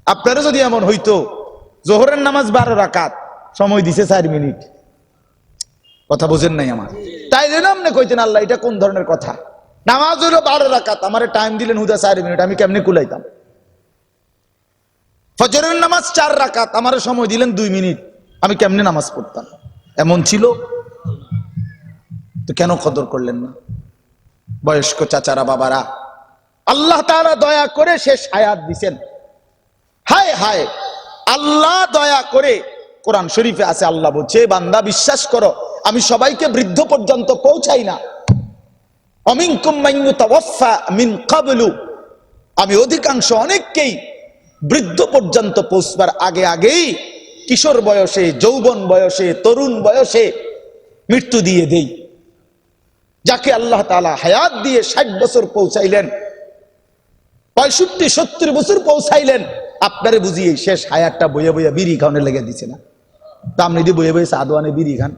আপনারা যদি এমন হইতো, জোহরের নামাজ 12 রাকাত, সময় দিছে 4 মিনিট, কথা বোঝেন নাই আমার, তাই আপনি কইতেন আল্লাহ এটা কোন ধরনের কথা? নামাজ হলো 12 রাকাত, আমারে টাইম দিলেন হুদা 4 মিনিট, আমি কেমনে কুলাইতাম? ফজরের নামাজ 4 রাকাত, আমারে সময় দিলেন 2 মিনিট, আমি কেমনে নামাজ পড়তাম? এমন ছিল তো কেন কদর করলেন না? বয়স্ক চাচারা, বাবারা, আল্লাহ তাআলা দয়া করে শেষ হায়াত দিছেন। হায় হায়, আল্লাহ দয়া করে, কোরআন শরীফে আছে, আল্লাহ বলছে, বান্দা বিশ্বাস করো, আমি সবাইকে বৃদ্ধ পর্যন্ত পৌঁছাই না। অমিনকুম মান ইউতাওয়াফা মিন ক্বাবলু, আমি অধিকাংশ অনেককেই বৃদ্ধ পর্যন্ত পৌঁছবার আগে আগেই কিশোর বয়সে, যৌবন বয়সে, তরুণ বয়সে মৃত্যু দিয়ে দেই। যাকে আল্লাহ তাআলা হায়াত দিয়ে 60 বছর পৌঁছাইলেন, 65-70 বছর পৌঁছাইলেন, আপনারে বুঝিয়ে শেষ হায়াতটা বইয়া বইয়া বিড়ি খাওয়ানো লেগে দিছে না? তা আপনি যদি বইয়া বইয়া সাদওয়ানে বিড়ি খান,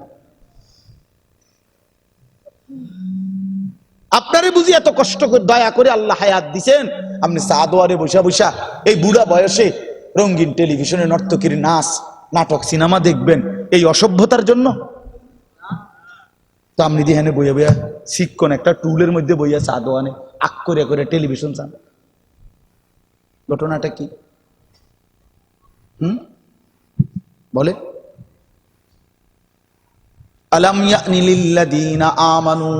আপনারে বুঝি এত কষ্ট করে দয়া করে আল্লাহ হায়াত দিছেন, আপনি সাদওয়ারে বসা বসা এই বুড়া বয়সে রঙিন টেলিভিশনে নর্তকীর নাচ, নাটক, সিনেমা দেখবেন এই অসভ্যতার জন্য? তো আপনি দিহানে বইয়া বইয়া শিক্ষণ একটা টুলের মধ্যে বইয়া সাদওয়ানে আক করে করে টেলিভিশন চান, ঘটনাটা কি? বলে, আলাম ইয়ানি লিল্লাযীনা আমানু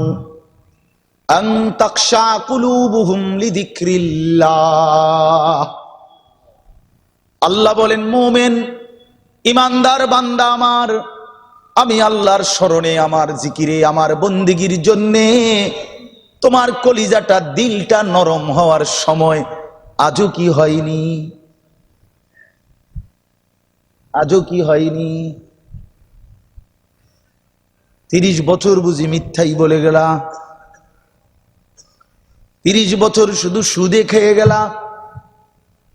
আন তাখশা কুলুবুহুম লিযিকরিল্লাহ। আল্লাহ বলেন, মুমিন ইমানদার বান্দা আমার, আমি আল্লাহর স্মরণে, আমার জিকিরে, আমার বন্দিগির জন্যে তোমার কলিজাটা দিলটা নরম হওয়ার সময় আজও কি হয়নি? আজও কি হয়নি? 30 বছর বুঝি মিথ্যাই বলে গেলা, 30 বছর শুধু সুদে খেয়ে গেলা,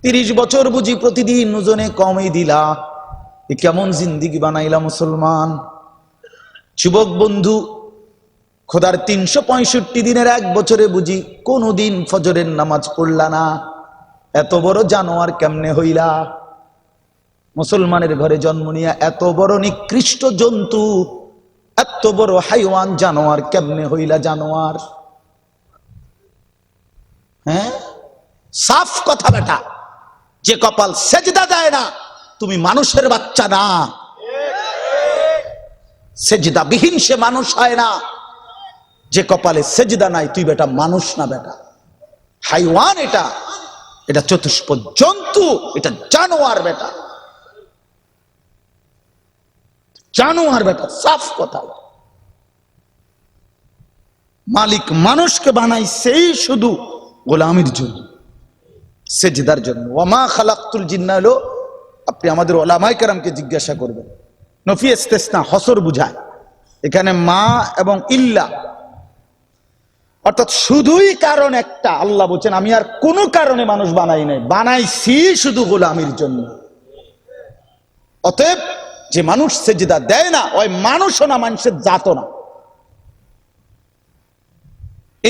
30 বছর বুঝি প্রতিদিন ওজনে কমই দিলা। এ কেমন জিন্দিগি বানাইলা মুসলমান? যুবক বন্ধু, খোদার 365 দিনের এক বছরে বুঝি কোনদিন ফজরের নামাজ পড়লা না। এত বড় জানোয়ার কেমনে হইলা? মুসলমানের ঘরে জন্ম নিয়ে এত বড় নিকৃষ্ট জন্তু, এত বড় হাইওয়ান জানোয়ার কেমনে হইলা? জানোয়ার, হ্যাঁ, সাফ কথা বেটা। যে কপাল সেজদা দেয় না, তুমি মানুষের বাচ্চা না। সেজদা বিহীন সে মানুষ হয় না। যে কপালে সেজদা নাই, তুই বেটা মানুষ না বেটা, হাইওয়ান। এটা এটা চতুষ্প জন্তু, এটা জানোয়ার বেটা, জানোয়ার বেটা, সাফ কথা। মালিক মানুষকে বানাইছেই শুধু গোলামির জন্য, সেজদার জন্য। ওয়ামা খালাকতুল জিন্না হলো, আপনি আমাদের ওলামায়ে কেরামকে জিজ্ঞাসা করবেন, নফি ইস্তেসনা হসর বুঝায়। এখানে মা এবং ইল্লা, অর্থাৎ শুধুই কারণ একটা। আল্লাহ বলছেন আমি আর কোনো কারণে মানুষ বানাই নাই, বানাইছি শুধু গোলামির জন্য। অতএব যে মানুষ সেজদা দেয় না, ওই মানুষও না, মানুষের জাতও না।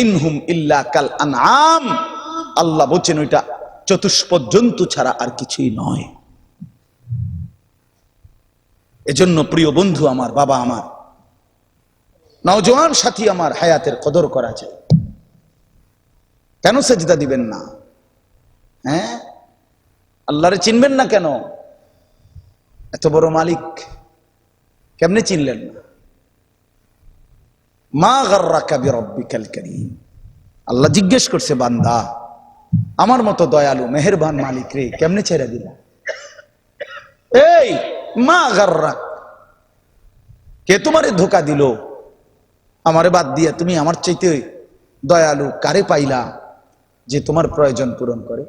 ইনহুম ইল্লা কাল আনআম, আল্লাহ বলছেন ওইটা চতুষ্প জন্তু ছাড়া আর কিছুই নয়। এজন্য প্রিয় বন্ধু আমার, বাবা আমার, নওজোয়ান সাথী আমার, হায়াতের কদর করা চাই। কেন সেজদা দিবেন না? হ্যাঁ, আল্লাহরে চিনবেন না কেন? এত বড় মালিক কেমনে চিনলেন না? মা গাররাকা বিরব্বিকাল কারীম, আল্লাহ জিজ্ঞেস করছে, বান্দা আমার মতো দয়ালু মেহেরবান মালিক রে কেমনে ছেড়ে দিলা? এই মা গাররাক, কে তোমারে ধোকা দিল? আমারে বাদ দিয়া তুমি আমার চাইতে দয়ালু কারে পাইলা যে তোমার প্রয়োজন পূরণ করে?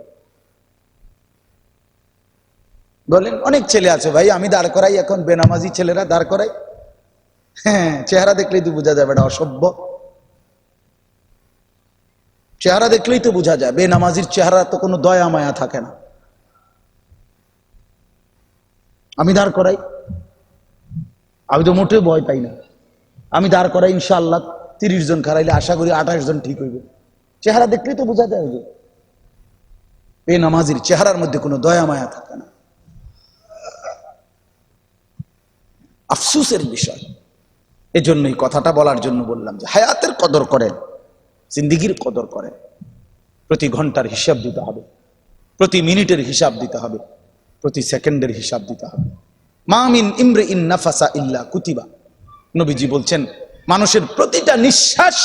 বলেন, অনেক ছেলে আছে ভাই, আমি দাঁড় করাই এখন, বেনামাজি ছেলেরা দাঁড় করাই। হ্যাঁ, চেহারা দেখলেই তো বোঝা যাবে, এটা অসভ্য। চেহারা দেখলেই তো বোঝা যায়, বেনামাজির চেহারা তো কোনো দয়া মায়া থাকে না। আমি দাঁড় করাই, আমি তো মোটেও ভয় পাই না। আমি দাঁড় করাই, ইনশাআল্লাহ 30 জন খারাইলে আশা করি 28 জন ঠিক হইবে। চেহারা দেখলেই তো বোঝা যায় যে বেনামাজির চেহারার মধ্যে কোনো দয়া মায়া থাকে না। আফসোসের বিষয়। এজন্যই কথাটা বলার জন্য বললাম যে হায়াতের কদর করেন, জিন্দিগির কদর করেন। প্রতি ঘন্টার হিসাব দিতে হবে, প্রতি মিনিটের হিসাব দিতে হবে, প্রতি সেকেন্ডের হিসাব দিতে হবে। মা মিন ইমরিইন নাফাসা ইল্লা কুতিবা, নবীজি বলছেন মানুষের প্রতিটা নিঃশ্বাস,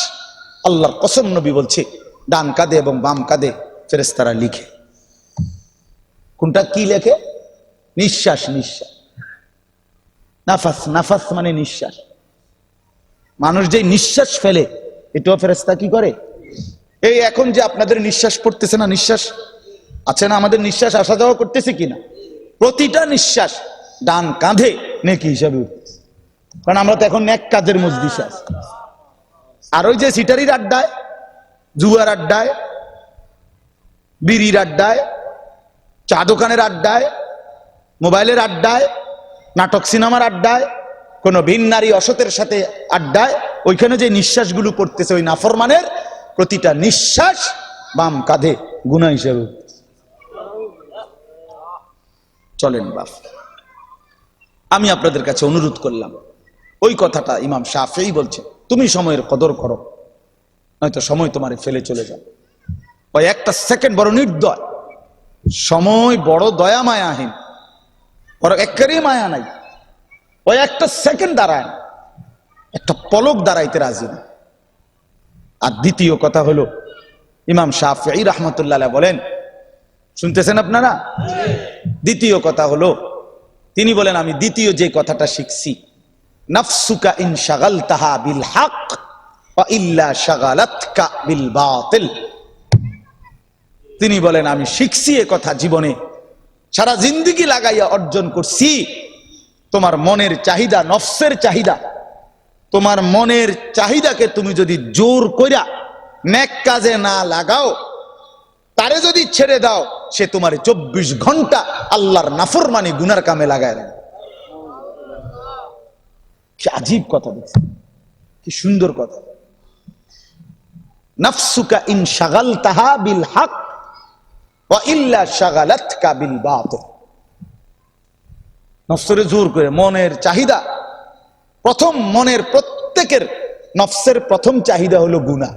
আল্লাহর কসম নবী বলছে, ডান কাঁধে এবং বাম কাঁধে ফেরেশতারা লিখে। কোনটা কি লেখে? নিঃশ্বাস। নিঃশ্বাস, নাফাস, নাফাস মানে নিঃশ্বাস। মানুষ যে নিঃশ্বাস ফেলে, এটাও ফেরেশতা কি করে? এই এখন যে আপনাদের নিঃশ্বাস পড়তেছে না, নিঃশ্বাস আছে না, আমাদের নিঃশ্বাস আসা যাওয়া করতেছে কিনা, প্রতিটা নিঃশ্বাস ডান কাঁধে নেকি হিসাবে উঠতেছে। কারণ আমরা তো এখন নেক কাজের মজলিসে আছি। আর ওই যে সিটারির আড্ডায়, জুয়ার আড্ডায়, বিড়ির আড্ডায়, চা দোকানের আড্ডায়, মোবাইলের আড্ডায়, নাটক সিনেমার আড্ডায়, কোনো ভিন নারী অসতের সাথে আড্ডায়, ওইখানে যে নিঃশ্বাসগুলো পড়তেছে, ওই নাফরমানের প্রতিটা নিঃশ্বাস বাম কাঁধে গুনাহ হিসেবে উঠতেছে। চলেন বাপ, আমি আপনাদের কাছে অনুরোধ করলাম, ওই কথাটা ইমাম শাফেঈ বলছে, তুমি সময়ের কদর করো, নয়তো সময় তোমারে ফেলে চলে যাবে। ওই একটা সেকেন্ড বড় নির্দয়, সময় বড় দয়া মায়াহীন, বড় একেবারেই মায়া নাই। ওই একটা সেকেন্ড দাঁড়ায়, একটা পলক দাঁড়াইতে রাজি না। আর দ্বিতীয় কথা হলো, ইমাম শাফেঈ রাহমাতুল্লাহ আলাইহি বলেন, শুনতেছেন আপনারা? দ্বিতীয় কথা হলো, তিনি বলেন, আমি দ্বিতীয় যে কথাটা শিখছি, নাফসুকা ইন শাগালতাহা বিল হক ওয়া ইল্লা শাগালাতকা বিল বাতিল। তিনি বলেন আমি শিখছি এ কথা জীবনে, সারা জিন্দেগি লাগাইয়া অর্জন করছি। তোমার মনের চাহিদা, নফসের চাহিদা, তোমার মনের চাহিদাকে তুমি যদি জোর কইরা নেক কাজে না লাগাও, তারে যদি ছেড়ে দাও, সে তোমার 24 ঘন্টা আল্লাহর নাফরমানি গুনার কামে লাগায় দেয়। কি আজীব কথা বলছে, কি সুন্দর কথা। নাফসুকা ইন শাগালতাহা বিল হক ওয়া ইল্লা শাগালাতকা বিল বাতিল। নফসরে জোর করে মনের চাহিদা, প্রথম মনের প্রত্যেকের নফসের প্রথম চাহিদা হলো গুনাহ।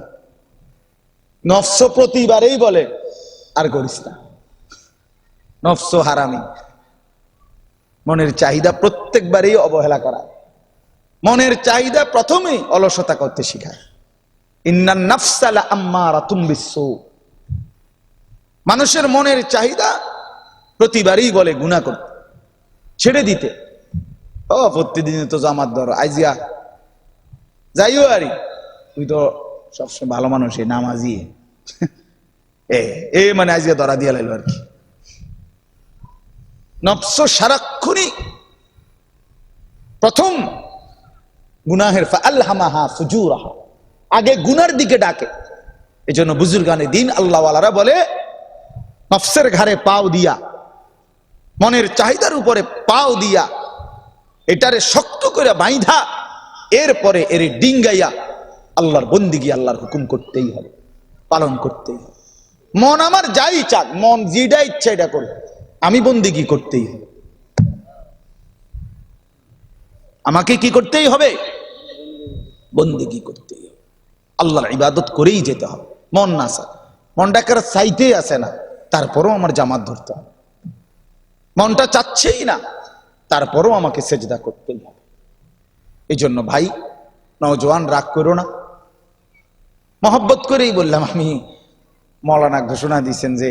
নফস প্রতিবারেই বলে আর করিস না, নফস হারামি। মনের চাহিদা প্রত্যেকবারেই অবহেলা করা, মনের চাহিদা প্রথমেই অলসতা করতে শিখায়। ইন্নান নাফসা লাআম্মারাতুম বিসসু। মানুষের মনের চাহিদা প্রতিবারই বলে গুনাহ করতে, ছেড়ে দিতে। ও প্রতিদিন তো জামাত ধরো, আইজিয়া যাইও আরি, তুই তো সবসময় ভালো মানুষ, নামাজি এ মানে আইজিয়া ধরা দিয়া লাইল আর কি। নফস সারাক্ষণই প্রথম গুনাহের ফাআলহামাহা ফুজুরাহা, আগে গুনার দিকে ডাকে। এজন্য বুজুর্গানে দিন আল্লাহ ওয়ালারা বলে নফসের ঘাড়ে পাও দিয়া, মনের চাহিদার উপরে পাও দিয়া, এটারে শক্ত করে বাইধা, এরপরে এর ডিঙ্গাইয়া আল্লাহর বন্দিগি, আল্লাহর হুকুম করতেই হবে, পালন করতেই হবে। মন আমার যাই চাক, মন যেটা ইচ্ছা এটা করবে, আমি বন্দিগি করতেই হবে। আমাকে কি করতেই হবে? বন্দিগি করতেই হবে, আল্লাহর ইবাদত করেই যেতে হবে। মন না চাক, মনটা কার চাইতেই আসে না, তারপরও আমার জামাত ধরতে হবে। মনটা চাচ্ছেই না, তারপরও আমাকে সেজদা করতেই হবে। এই জন্য ভাই নওজোয়ান, রাগ করো না, মহব্বত করেই বললাম। আমি মৌলানা ঘোষণা দিয়েছেন যে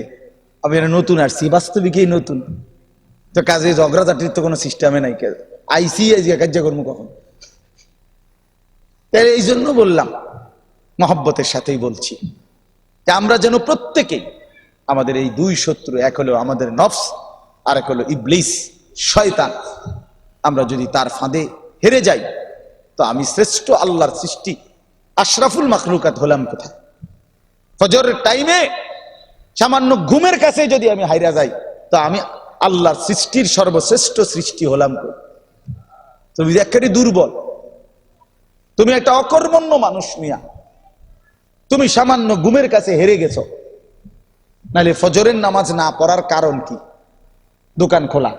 আমি নতুন আসছি, বাস্তবিকই নতুন, তো কাজে ঝগড়াঝাটির তো কোনো সিস্টেমে নাই, আইসি কার্য কর্ম কখন। তাই এই জন্য বললাম, মহব্বতের সাথেই বলছি যে আমরা যেন প্রত্যেকে আমাদের এই দুই শত্রু, এক হলো আমাদের নফস, আর এক হলো ইবলিস শয়তান, আমরা যদি তার ফাঁদে হেরে যাই, তো আমি শ্রেষ্ঠ আল্লাহর সৃষ্টি আশরাফুল মাখলুকাত হলাম কোথায়? ফজরের টাইমে সামান্য ঘুমের কাছে যদি আমি হাইরা যাই, তো আমি আল্লাহর সৃষ্টির সর্বশ্রেষ্ঠ সৃষ্টি হলাম কই? তুমি একেবারে দুর্বল, তুমি একটা অকর্মণ্য মানুষ মিয়া, তুমি সামান্য ঘুমের কাছে হেরে গেছো। নাহলে ফজরের নামাজ না পড়ার কারণ কি? দোকান খোলা,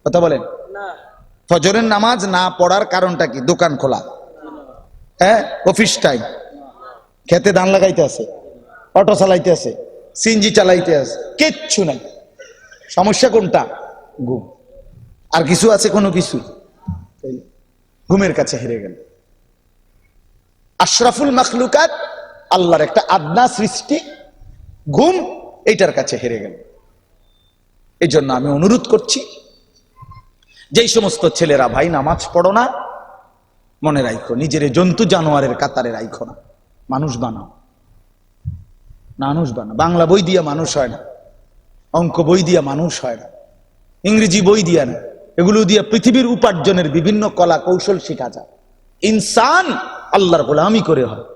কথা বলেন। ফজরের নামাজ না পড়ার কারণটা কি? দোকান খোলা, হ্যাঁ, অফিস টাইম, খেতে ধান লাগাইতে আছে, অটো চালাইতে আছে, সিএনজি চালাইতে আছে, কিচ্ছু নাই। সমস্যা কোনটা? ঘুম। আর কিছু আছে? কোনো কিছু। ঘুমের কাছে হেরে গেল। আশরাফুল মাখলুকাত, আল্লাহর একটা আদনা সৃষ্টি, ঘুম, এইটার কাছে হেরে গেল। এই জন্য আমি অনুরোধ করছি, যেই সমস্ত ছেলেরা ভাই নামাজ পড়ো না, মনে রাখো নিজের জন্তু জানোয়ারের কাতারে রাখো না, মানুষ বানাও, মানুষ বানাও। বাংলা বই দিয়া মানুষ হয় না, অঙ্ক বই দিয়া মানুষ হয় না, ইংরেজি বই দিয়া না, এগুলো দিয়ে পৃথিবীর উপার্জনের বিভিন্ন কলা কৌশল শেখা যায়। ইনসান আল্লাহর গোলামি করে হয়,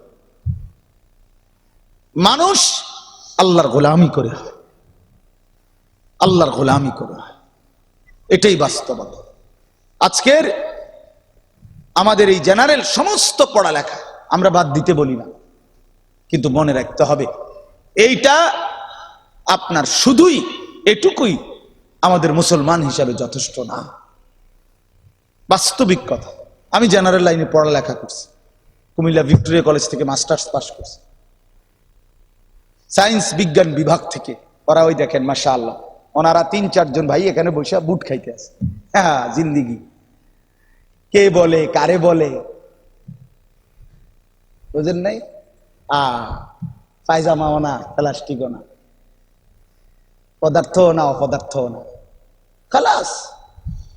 মানুষ আল্লাহর গোলামি করে হয়, আল্লাহর গোলামি করে হয়। এটাই বাস্তবতা। আজকের আমাদের এই জেনারেল সমস্ত পড়ালেখা আমরা বাদ দিতে বলি না, কিন্তু মনে রাখতে হবে এইটা আপনার শুধুই এটুকুই আমাদের মুসলমান হিসাবে যথেষ্ট না। বাস্তবিক কথা, আমি জেনারেল লাইনে পড়ালেখা করছি, কুমিল্লা ভিক্টোরিয়া কলেজ থেকে মাস্টার্স পাস করছি, সায়েন্স বিজ্ঞান বিভাগ থেকে। ওরা ওই দেখেন মাশাআল্লাহ, ওনারা 3-4 জন ভাই এখানে বসে বুট খাইতে আছে। হ্যাঁ, জিন্দিগি কে বলে কারে বলে বুঝেন নাই? পায়জামাও না, প্লাস্টিকও না, পদার্থ না, অপদার্থ না, খালাস।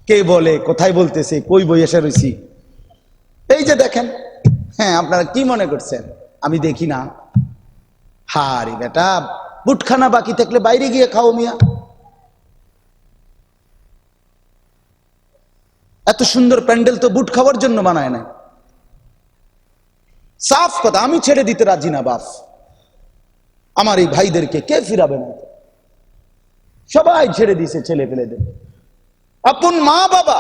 কে বলে, কোথায় বলতেছে, কই বই এসে রয়েছি, এই যে দেখেন হ্যাঁ, আপনারা কি মনে করছেন আমি দেখি না? হারি বেটা, বুটখানা বাকি থাকলে বাইরে গিয়ে খাও মিয়া। এত সুন্দর প্যান্ডেল তো বুট খাওয়ার জন্য বানায় না। সাফ কথা, আমি ছেড়ে দিতে রাজি না বাপ। আমার এই ভাইদেরকে কে ফিরাবে না? সবাই ছেড়ে দিছে ছেলে পেলেদের। আপন মা বাবা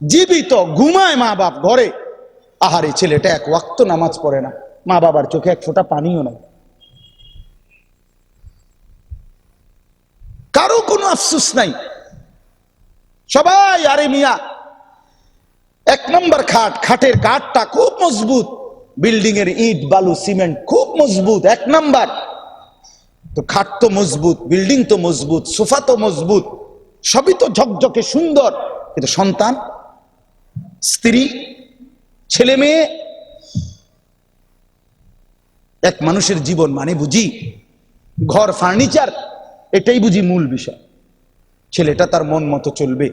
জীবিত, ঘুমায় মা বাপ ঘরে। আহারে, ছেলেটা এক ওয়াক্ত নামাজ পড়ে না, মা বাবার চোখে এক ফোঁটা পানিও নাই। কারো কোনো আফসোস নাই। সবাই আরে মিয়া, এক নম্বর খাট, খাটের কাঠটা খুব মজবুত, বিল্ডিং এর ইট বালু সিমেন্ট খুব মজবুত, এক নাম্বার। তো খাট তো মজবুত, বিল্ডিং তো মজবুত, সোফা তো মজবুত, সবই তো ঝকঝকে সুন্দর, কিন্তু সন্তান, স্ত্রী, ছেলে মেয়ে, এক মানুষের জীবন মানে বুঝি ঘর, ফার্নিচার, এটাই বুঝি মূল বিষয়। ছেলেটা তার মন মতো চলবে,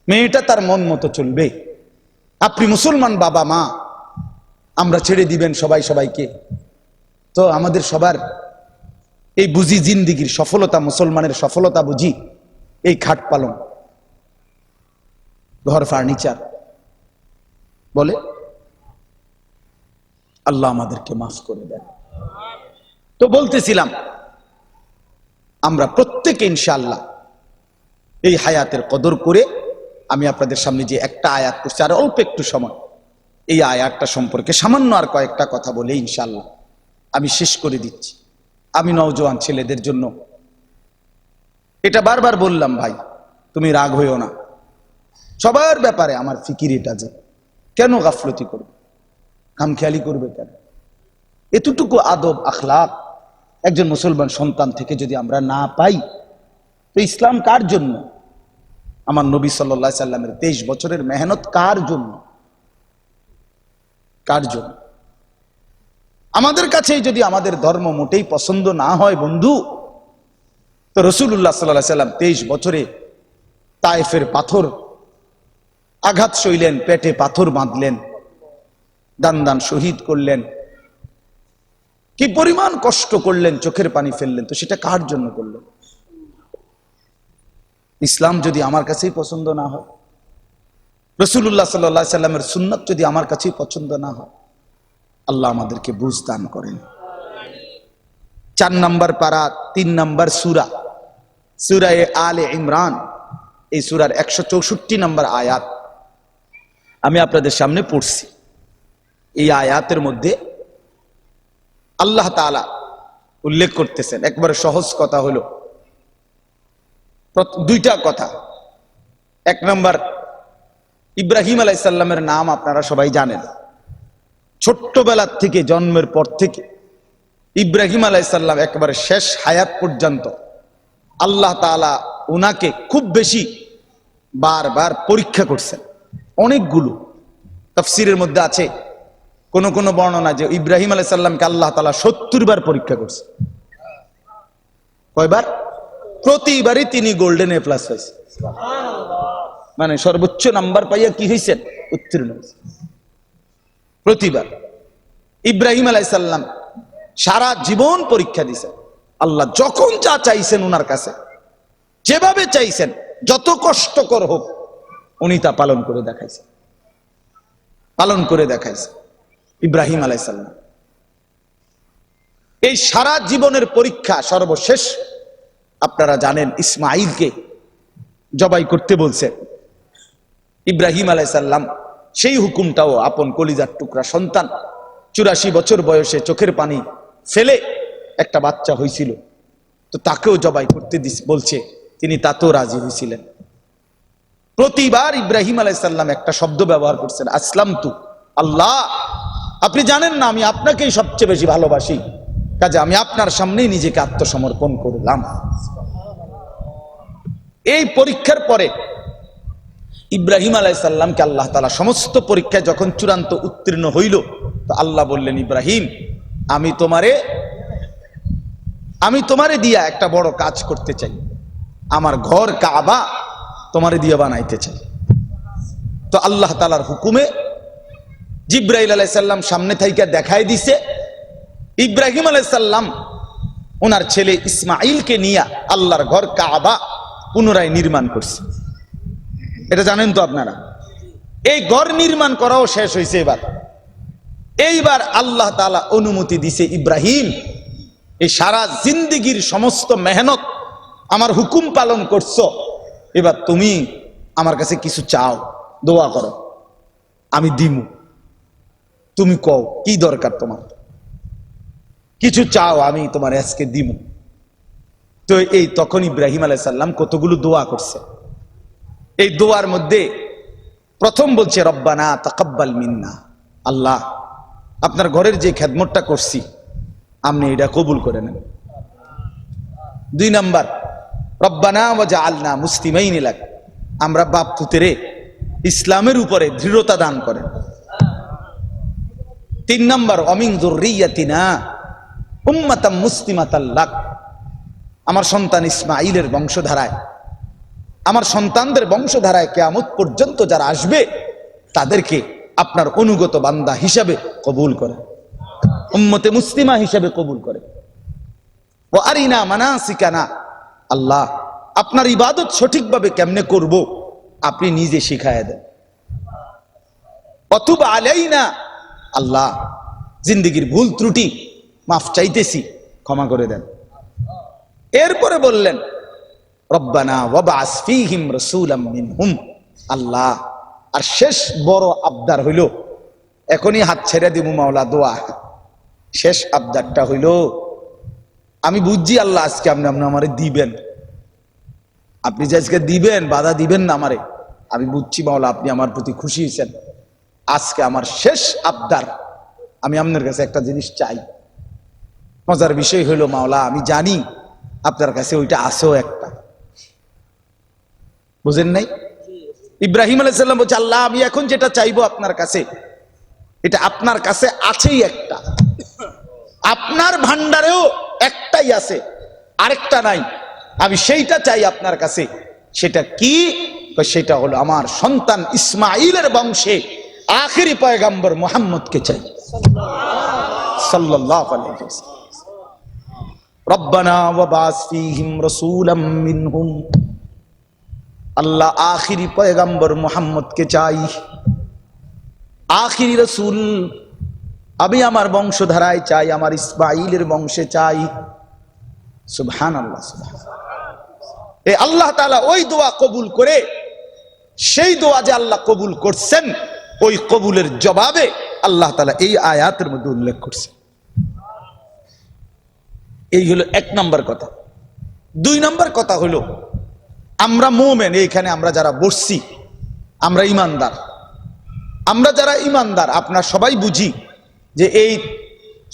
মেয়েটা তার মন মতো চলবে। আপনি মুসলমান বাবা মা, আমরা ছেড়ে দিবেন সবাই সবাইকে। তো আমাদের সবার এই বুঝি জিন্দিগির সফলতা, মুসলমানের সফলতা বুঝি এই খাট পালন, ঘর, ফার্নিচার বলে। আল্লাহ আমাদেরকে মাফ করে দেন। তো বলতেছিলাম, আমরা প্রত্যেকে ইনশাআল্লাহ এই হায়াতের কদর করে, আমি আপনাদের সামনে যে একটা আয়াত করছি, আর অল্প একটু সময় এই আয়াতটা সম্পর্কে সামান্য আর কয়েকটা কথা বলে ইনশাআল্লাহ আমি শেষ করে দিচ্ছি। আমি নওজোয়ান ছেলেদের জন্য এটা বারবার বললাম, ভাই তুমি রাগ হইও না, সবার ব্যাপারে আমার ফিকির এটা যে কেন গাফলতি করবে, খামখেয়ালি করবে কেন? এতটুকু আদব আখলাক একজন মুসলমান সন্তান থেকে যদি আমরা না পাই, তো ইসলাম কার জন্য? আমার নবী সাল্লাল্লাহু আলাইহি সাল্লামের 23 বছরের মেহনত কার জন্য? কার জন্য? আমাদের কাছে যদি আমাদের ধর্ম মোটেই পছন্দ না হয় বন্ধু, তো রাসূলুল্লাহ সাল্লাল্লাহু আলাইহি সাল্লাম 23 বছরে তায়েফের পাথর আঘাত সইলেন, পেটে পাথর বাঁধলেন, দান দান শহীদ করলেন, কি পরিমাণ কষ্ট করলেন, চোখের পানি ফেললেন, তো সেটা কার জন্য করলেন? ইসলাম যদি আমার কাছেই পছন্দ না হয়, রাসূলুল্লাহ সাল্লাল্লাহু আলাইহি সাল্লামের সুন্নাত যদি আমার কাছেই পছন্দ না হয়, আল্লাহ আমাদেরকে বুঝ দান করেন। 4 নম্বর পারা 3 নম্বর সূরা, সূরা আলে ইমরান, এই সূরার 164 নম্বর আয়াত আমি আপনাদের সামনে পড়ছি। এই আয়াতের মধ্যে আল্লাহ তাআলা উল্লেখ করতেছেন, একবারে সহজ কথা হলো দুইটা কথা। 1 নম্বর, ইব্রাহিম আলাইহিস সালামের নাম আপনারা সবাই জানেন। ছোট্টবেলার থেকে, জন্মের পর থেকে ইব্রাহিম আলাইহিস সালাম একেবারে শেষ হায়াত পর্যন্ত আল্লাহ তাআলা উনাকে খুব বেশি বারবার পরীক্ষা করছেন। অনেকগুলো তাফসীরের মধ্যে আছে কোন কোন বর্ণনা যে ইব্রাহিম আলাইহিস সালামকে আল্লাহ তাআলা 70 বার পরীক্ষা করছে। কয়বার? প্রতিবারই তিনি গোল্ডেন এ প্লাস পাইছেন, মানে সর্বোচ্চ নাম্বার পাইয়া কি হয়েছেন? উত্তীর্ণ হয়েছেন। প্রতিবার ইব্রাহিম আলাইহিস সালাম সারা জীবন পরীক্ষা দিয়েছেন। আল্লাহ যখন যা চাইছেন উনার কাছে, যেভাবে চাইছেন, যত কষ্টকর হোক, উনি তা পালন করে দেখাইছেন, পালন করে দেখাইছেন ইব্রাহিম আলাইহিস সালাম। এই সারা জীবনের পরীক্ষা সর্বশেষ আপনারা জানেন ইসমাঈলকে জবাই করতে বলছে ইব্রাহিম আলাইহিস সালাম। সেই হুকুমটাও আপন কলিজার টুকরা সন্তান 84 বছর বয়সে চোখের পানি ফেলে একটা বাচ্চা হয়েছিল, তো তাকেও জবাই করতে বলছে, তিনি তাতেও রাজি হয়েছিলেন। প্রতিবার ইব্রাহিম আলাইহিস সালাম একটা শব্দ ব্যবহার করছেন, আসলামতু, আল্লাহ আপনি জানেন না আমি আপনাকেই সবচেয়ে বেশি ভালোবাসি, কাজে আমি আপনার সামনেই নিজেকে আত্মসমর্পণ করলাম। এই পরীক্ষার পরে ইব্রাহিম আলাইহিস সালামকে আল্লাহ তাআলা সমস্ত পরীক্ষায় যখন চূড়ান্ত উত্তীর্ণ হইল, তো আল্লাহ বললেন, ইব্রাহিম আমি তোমারে দিয়া একটা বড় কাজ করতে চাই, আমার ঘর কাবা তোমারে দিয়া বানাইতে চাই। তো আল্লাহ তাআলার হুকুমে জিব্রাইল আলাইহিস সালাম সামনে থাইকা দেখায় দিছে, ইব্রাহিম আলাইহিস সালাম ওনার ছেলে ইসমাইলকে নিয়ে আল্লাহর ঘর কাবা পুনরায় নির্মাণ করছে। এটা জানেন তো আপনারা। এই ঘর নির্মাণ করাও শেষ হয়েছে। এইবার আল্লাহ তাআলা অনুমতি দিছে, ইব্রাহিম এই সারা জিন্দেগীর সমস্ত মেহনত আমার হুকুম পালন করছো, এবার তুমি আমার কাছে কিছু চাও, দোয়া করো, আমি দিমু। তুমি কও কি দরকার তোমার, কিছু চাও আমি তোমার আজকে দিমু। তো এই তখন ইব্রাহিম আলাইহিস সালাম কতগুলো দোয়া করছে। এই দোয়ার মধ্যে প্রথম বলছে রব্বানা তাকাব্বাল মিন্না, আল্লাহ আপনার ঘরের যে খেদমতটা করছি আপনি এটা কবুল করে নেন। 2 নাম্বার রব্বানা ওয়াজআলনা মুসলিমাইন লাক, আমরা বাপ পুত্রে ইসলামের উপরে দৃঢ়তা দান করেন। 3 নাম্বার অমিন যুররিয়াতিনা উম্মাতাম মুসলিমাতাল লাক, আমার সন্তান ইসমাইলের বংশধারায়, আমার সন্তানদের বংশধারায় কিয়ামত পর্যন্ত যারা আসবে তাদেরকে আপনার অনুগত বান্দা হিসাবে কবুল করে, উম্মতে মুসলিমা হিসাবে কবুল করে। ও আরিনা মানাসিকানা, আল্লাহ আপনার ইবাদত সঠিকভাবে কেমনে করব আপনি নিজে শিখায় দেন। অতুব আলাইনা, আল্লাহ জিন্দেগীর ভুল ত্রুটি মাফ চাইতেছি, ক্ষমা করে দেন। এরপরে বললেন রব্বানা ওয়াবআস ফীহিম রাসূলাম মিনহুম, আল্লাহ আর শেষ বড় আবদার হইল, এখনই হাত ছেড়ে দিব মাওলা দোয়া, শেষ আবদারটা হইল আমি বুঝছি আল্লাহ আজকে আপনি আমারে দিবেন, আপনি যে আজকে দিবেন বাধা দিবেন না আমারে, আমি বুঝছি মাওলা আপনি আমার প্রতি খুশি হয়েছেন। আজকে আমার শেষ আবদার, আমি আপনার কাছে একটা জিনিস চাই। মজার বিষয় হইল মাওলা আমি জানি আপনার কাছে ওইটা আছেও একটা, বুঝেন নাই? ইব্রাহিম আলাইহিস সালাম বলছে আল্লাহ আমি এখন যেটা চাইবো আপনার কাছে, এটা আপনার কাছে আছেই একটা, আপনার ভান্ডারেও একটাই আছে, আরেকটা নাই, আমি সেইটা চাই আপনার কাছে। সেটা কি? সেটা হলো আমার সন্তান ইসমাইলের বংশে আখেরি পয়গম্বর মুহাম্মদকে চাই সাল্লাল্লাহু আলাইহি ওয়াসাল্লাম। রব্বানা ওয়াবআস ফীহিম রাসূলাম মিনহুম, আল্লাহ আখিরি পয়গম্বর মুহাম্মদকে চাই, আখিরি রসুল আমি আমার বংশধারায় চাই, আমার ইসমাইলের বংশে চাই। সুবহানাল্লাহ, সুবহানাল্লাহ। এই আল্লাহ তাআলা ওই দোয়া কবুল করে, সেই দোয়া যে আল্লাহ কবুল করছেন ওই কবুলের জবাবে আল্লাহ তাআলা এই আয়াতের মধ্যে উল্লেখ করছেন। এই হলো 1 নম্বর কথা। 2 নম্বর কথা হলো আমরা মুমিন, এইখানে আমরা যারা বসছি আমরা ঈমানদার। আমরা যারা ঈমানদার আপনারা সবাই বুঝি যে এই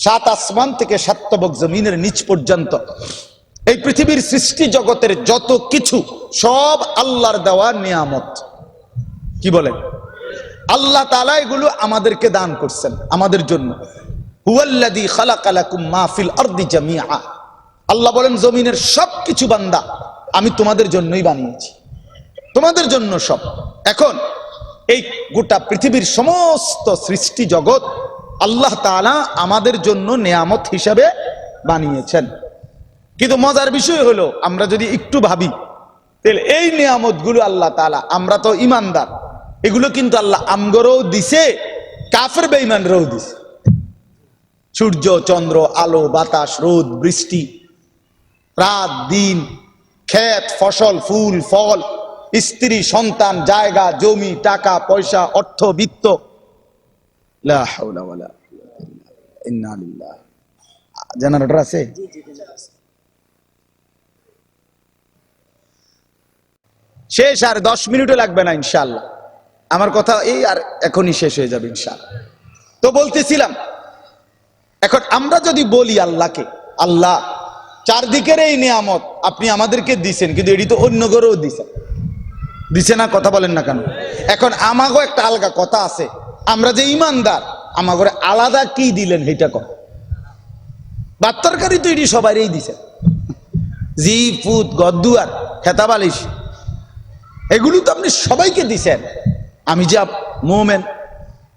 7 আসমান থেকে 7 তবক জমিনের নিচ পর্যন্ত এই পৃথিবীর সৃষ্টি জগতের যত কিছু সব আল্লাহর দেওয়া নিয়ামত। কি বলেন? আল্লাহ তাআলা এগুলো আমাদেরকে দান করছেন আমাদের জন্য। হুয়াল্লাযী খালাকা লাকুম মা ফিল আরদি জামিআ, আল্লাহ বলেন জমিনের সব কিছু বান্দা আমি তোমাদের জন্যই বানিয়েছি, তোমাদের জন্য সব। এখন এই গোটা পৃথিবীর সমস্ত সৃষ্টি জগৎ আল্লাহ তাআলা আমাদের জন্য নিয়ামত হিসাবে বানিয়েছেন। কিন্তু মজার বিষয় হলো আমরা যদি একটু ভাবি তাহলে এই নিয়ামতগুলো আল্লাহ তাআলা, আমরা তো ঈমানদার, এগুলো কিন্তু আল্লাহ আমগরেও দিছে, কাফের বেঈমানরাও দিছে। সূর্য, চন্দ্র, আলো, বাতাস, রোদ, বৃষ্টি, রাত, দিন, ক্ষেত, ফসল, ফুল, ফল, স্ত্রী, সন্তান, জায়গা, জমি, টাকা, পয়সা, অর্থ, বিত্ত। লা হাওলা ওয়ালা কুওয়াতা ইল্লা বিল্লাহ। ইন্না লিল্লাহি। জেনারেটর আছে? শেষ, আর 10 মিনিটও লাগবে না ইনশাআল্লাহ। আমার কথা এই আর এখনই শেষ হয়ে যাবে ইনশাআল্লাহ। তো বলতেছিলাম, এখন আমরা যদি বলি আল্লাহকে, আল্লাহ চারদিকের এই নিয়ামত আপনি আমাদেরকে দিছেন, কিন্তু এটি তো অন্য করেও দিছেন, দিছে না? কথা বলেন না কেন? এখন আমাগো একটা আলগা কথা আছে, আমরা যে ঈমানদার আমাগরে আলাদা কি দিলেন সেইটা কর। ভাত তরকারি তো এটি সবারই দিছেন, জি ফুত, গদ্দুয়ার, খেতাবালিশ, এগুলো তো আপনি সবাইকে দিছেন। আমি যে মুমিন,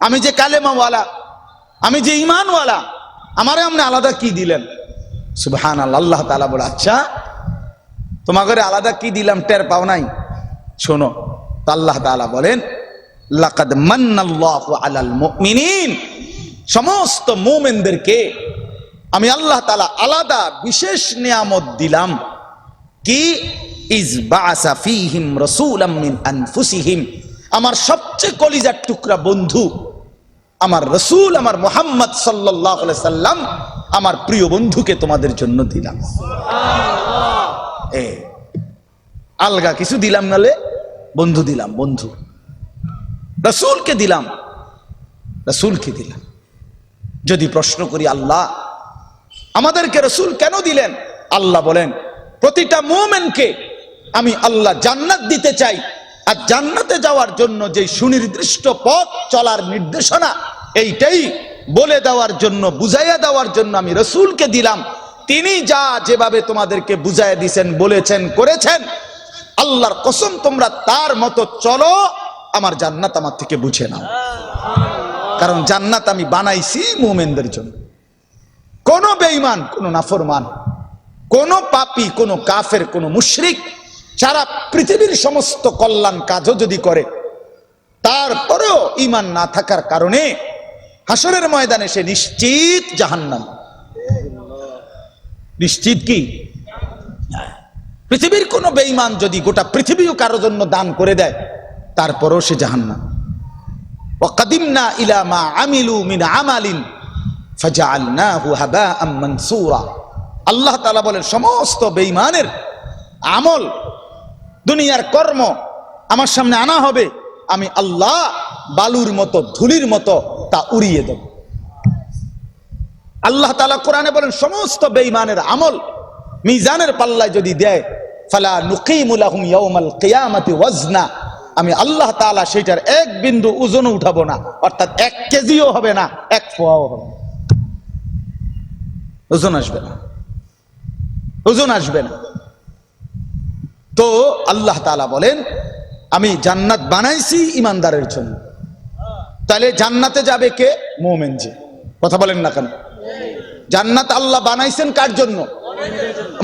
আমি যে কালেমাওয়ালা, আমি যে ঈমানওয়ালা, আমারে আপনি আলাদা কি দিলেন? সুবহানাল্লাহ। আল্লাহ তাআলা বলে, আচ্ছা তোমাকে আলাদা কি দিলাম টের পাও নাই? শোনো। তো আল্লাহ তাআলা বলেন, লাকাদ মান্নাল্লাহু আলাল মুমিনিন, সমস্ত মুমিনদেরকে আমি আল্লাহ তাআলা আলাদা বিশেষ নিয়ামত দিলাম। কি? ইজ বাআসা ফীহিম রাসূলাম মিন আনফুসিহিম, আমার সবচেয়ে কলিজার টুকরা বন্ধু আমার রাসূল, আমার মুহাম্মদ সাল্লাল্লাহু আলাইহি সাল্লাম, আমার প্রিয় বন্ধুকে তোমাদের জন্য দিলাম। আলগা কিছু দিলাম নালে, বন্ধু দিলাম, বন্ধু রাসূলকে দিলাম, রাসূলকে দিলাম। যদি প্রশ্ন করি আল্লাহ আমাদেরকে রাসূল কেন দিলেন? আল্লাহ বলেন, প্রতিটা মুমিনকে আমি আল্লাহ জান্নাত দিতে চাই, আর জান্নাতে যাওয়ার জন্য যে সুনির্দিষ্ট পথ চলার নির্দেশনা, এইটাই বলে দেওয়ার জন্য, বুঝাইয়া দেওয়ার জন্য আমি রাসূলকে দিলাম। তিনি যা যেভাবে তোমাদেরকে বুঝাইয়া দিয়েছেন, বলেছেন, করেছেন, আল্লাহর কসম তোমরা তার মতো চলো, আমার জান্নাত আমার থেকে বুঝে নাও। কারণ জান্নাত আমি বানাইছি মুমিনদের জন্য। কোন বেঈমান, কোন নাফরমান, কোন পাপী, কোন কাফের, কোন মুশরিক সারা পৃথিবীর সমস্ত কল্যাণ কাজও যদি করে, তারপরেও ঈমান না থাকার কারণে হাসরের ময়দানে সে নিশ্চিত জাহান্নাম। নিশ্চিত কি? পৃথিবীর কোন বেঈমান যদি গোটা পৃথিবীও কারো জন্য দান করে দেয়, তারপরেও সে জাহান্নাম। ওয়া কাদিমনা ইলা মা আমিলু মিন আমালিন ফাজআলনাহু হাবাআম মানসুরা। আল্লাহ তাআলা বলেন, সমস্ত বেঈমানের আমল, দুনিয়ার কর্ম আমার সামনে আনা হবে, আমি আল্লাহ বালুর মতো, ধুলির মতো তা উড়িয়ে দেব। আল্লাহ তাআলা কোরআনে বলেন, সমস্ত বেঈমানের আমল মিজানের পাল্লায় যদি দেয়, ফালা নুকিমু লাহুম ইয়াউমাল কিয়ামাতি ওয়াজনা, আমি আল্লাহ তাআলা সেটার এক বিন্দু ওজন উঠাবো না, অর্থাৎ 1 কেজিও হবে না, 1 পোয়াও হবে না, ওজন আসবে না, ওজন আসবে না। তো আল্লাহ তাআলা বলেন, আমি জান্নাত বানাইছি ইমানদারের জন্য। তাহলে জান্নাতে যাবে কে? মুমিন। যে কথা বলেন না কেন? জান্নাত আল্লাহ বানাইছেন কার জন্য?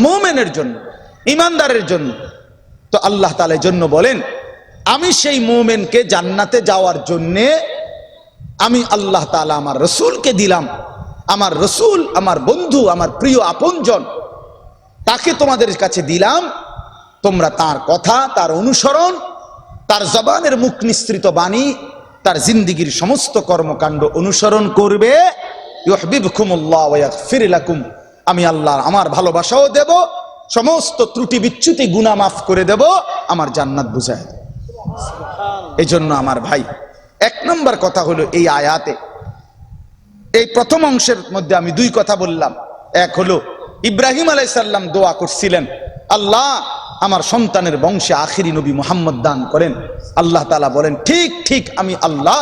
মুমিনের জন্য, ইমানদারের জন্য। তো আল্লাহ তাআলার জন্য বলেন, আমি সেই মুমিনকে জান্নাতে যাওয়ার জন্য আমি আল্লাহ তাআলা আমার রাসূলকে দিলাম। আমার রাসূল, আমার বন্ধু, আমার প্রিয় আপনজন, তাকে তোমাদের কাছে দিলাম। তোমরা তার কথা, তার অনুসরণ, তার জবানের মুখ নিঃসৃত বাণী, তার জিন্দেগীর সমস্ত কর্মকাণ্ড অনুসরণ করবে। ইউহিব্বুকুমুল্লাহ ওয়া ইয়াগফির লাকুম, আমি আল্লাহ আমার ভালোবাসাও দেব, সমস্ত ত্রুটি বিচ্যুতি গুনাহ মাফ করে দেব, আমার জান্নাত বুঝায় দেব। এই জন্য আমার ভাই, 1 নম্বর কথা হলো এই আয়াতে, এই প্রথম অংশের মধ্যে আমি 2 কথা বললাম। এক হলো ইব্রাহিম আলাইহিস সালাম দোয়া করছিলেন, আল্লাহ আমার সন্তানের বংশে আখিরি নবী মুহাম্মদ দান করেন। আল্লাহ তাআলা বলেন, ঠিক ঠিক আমি আল্লাহ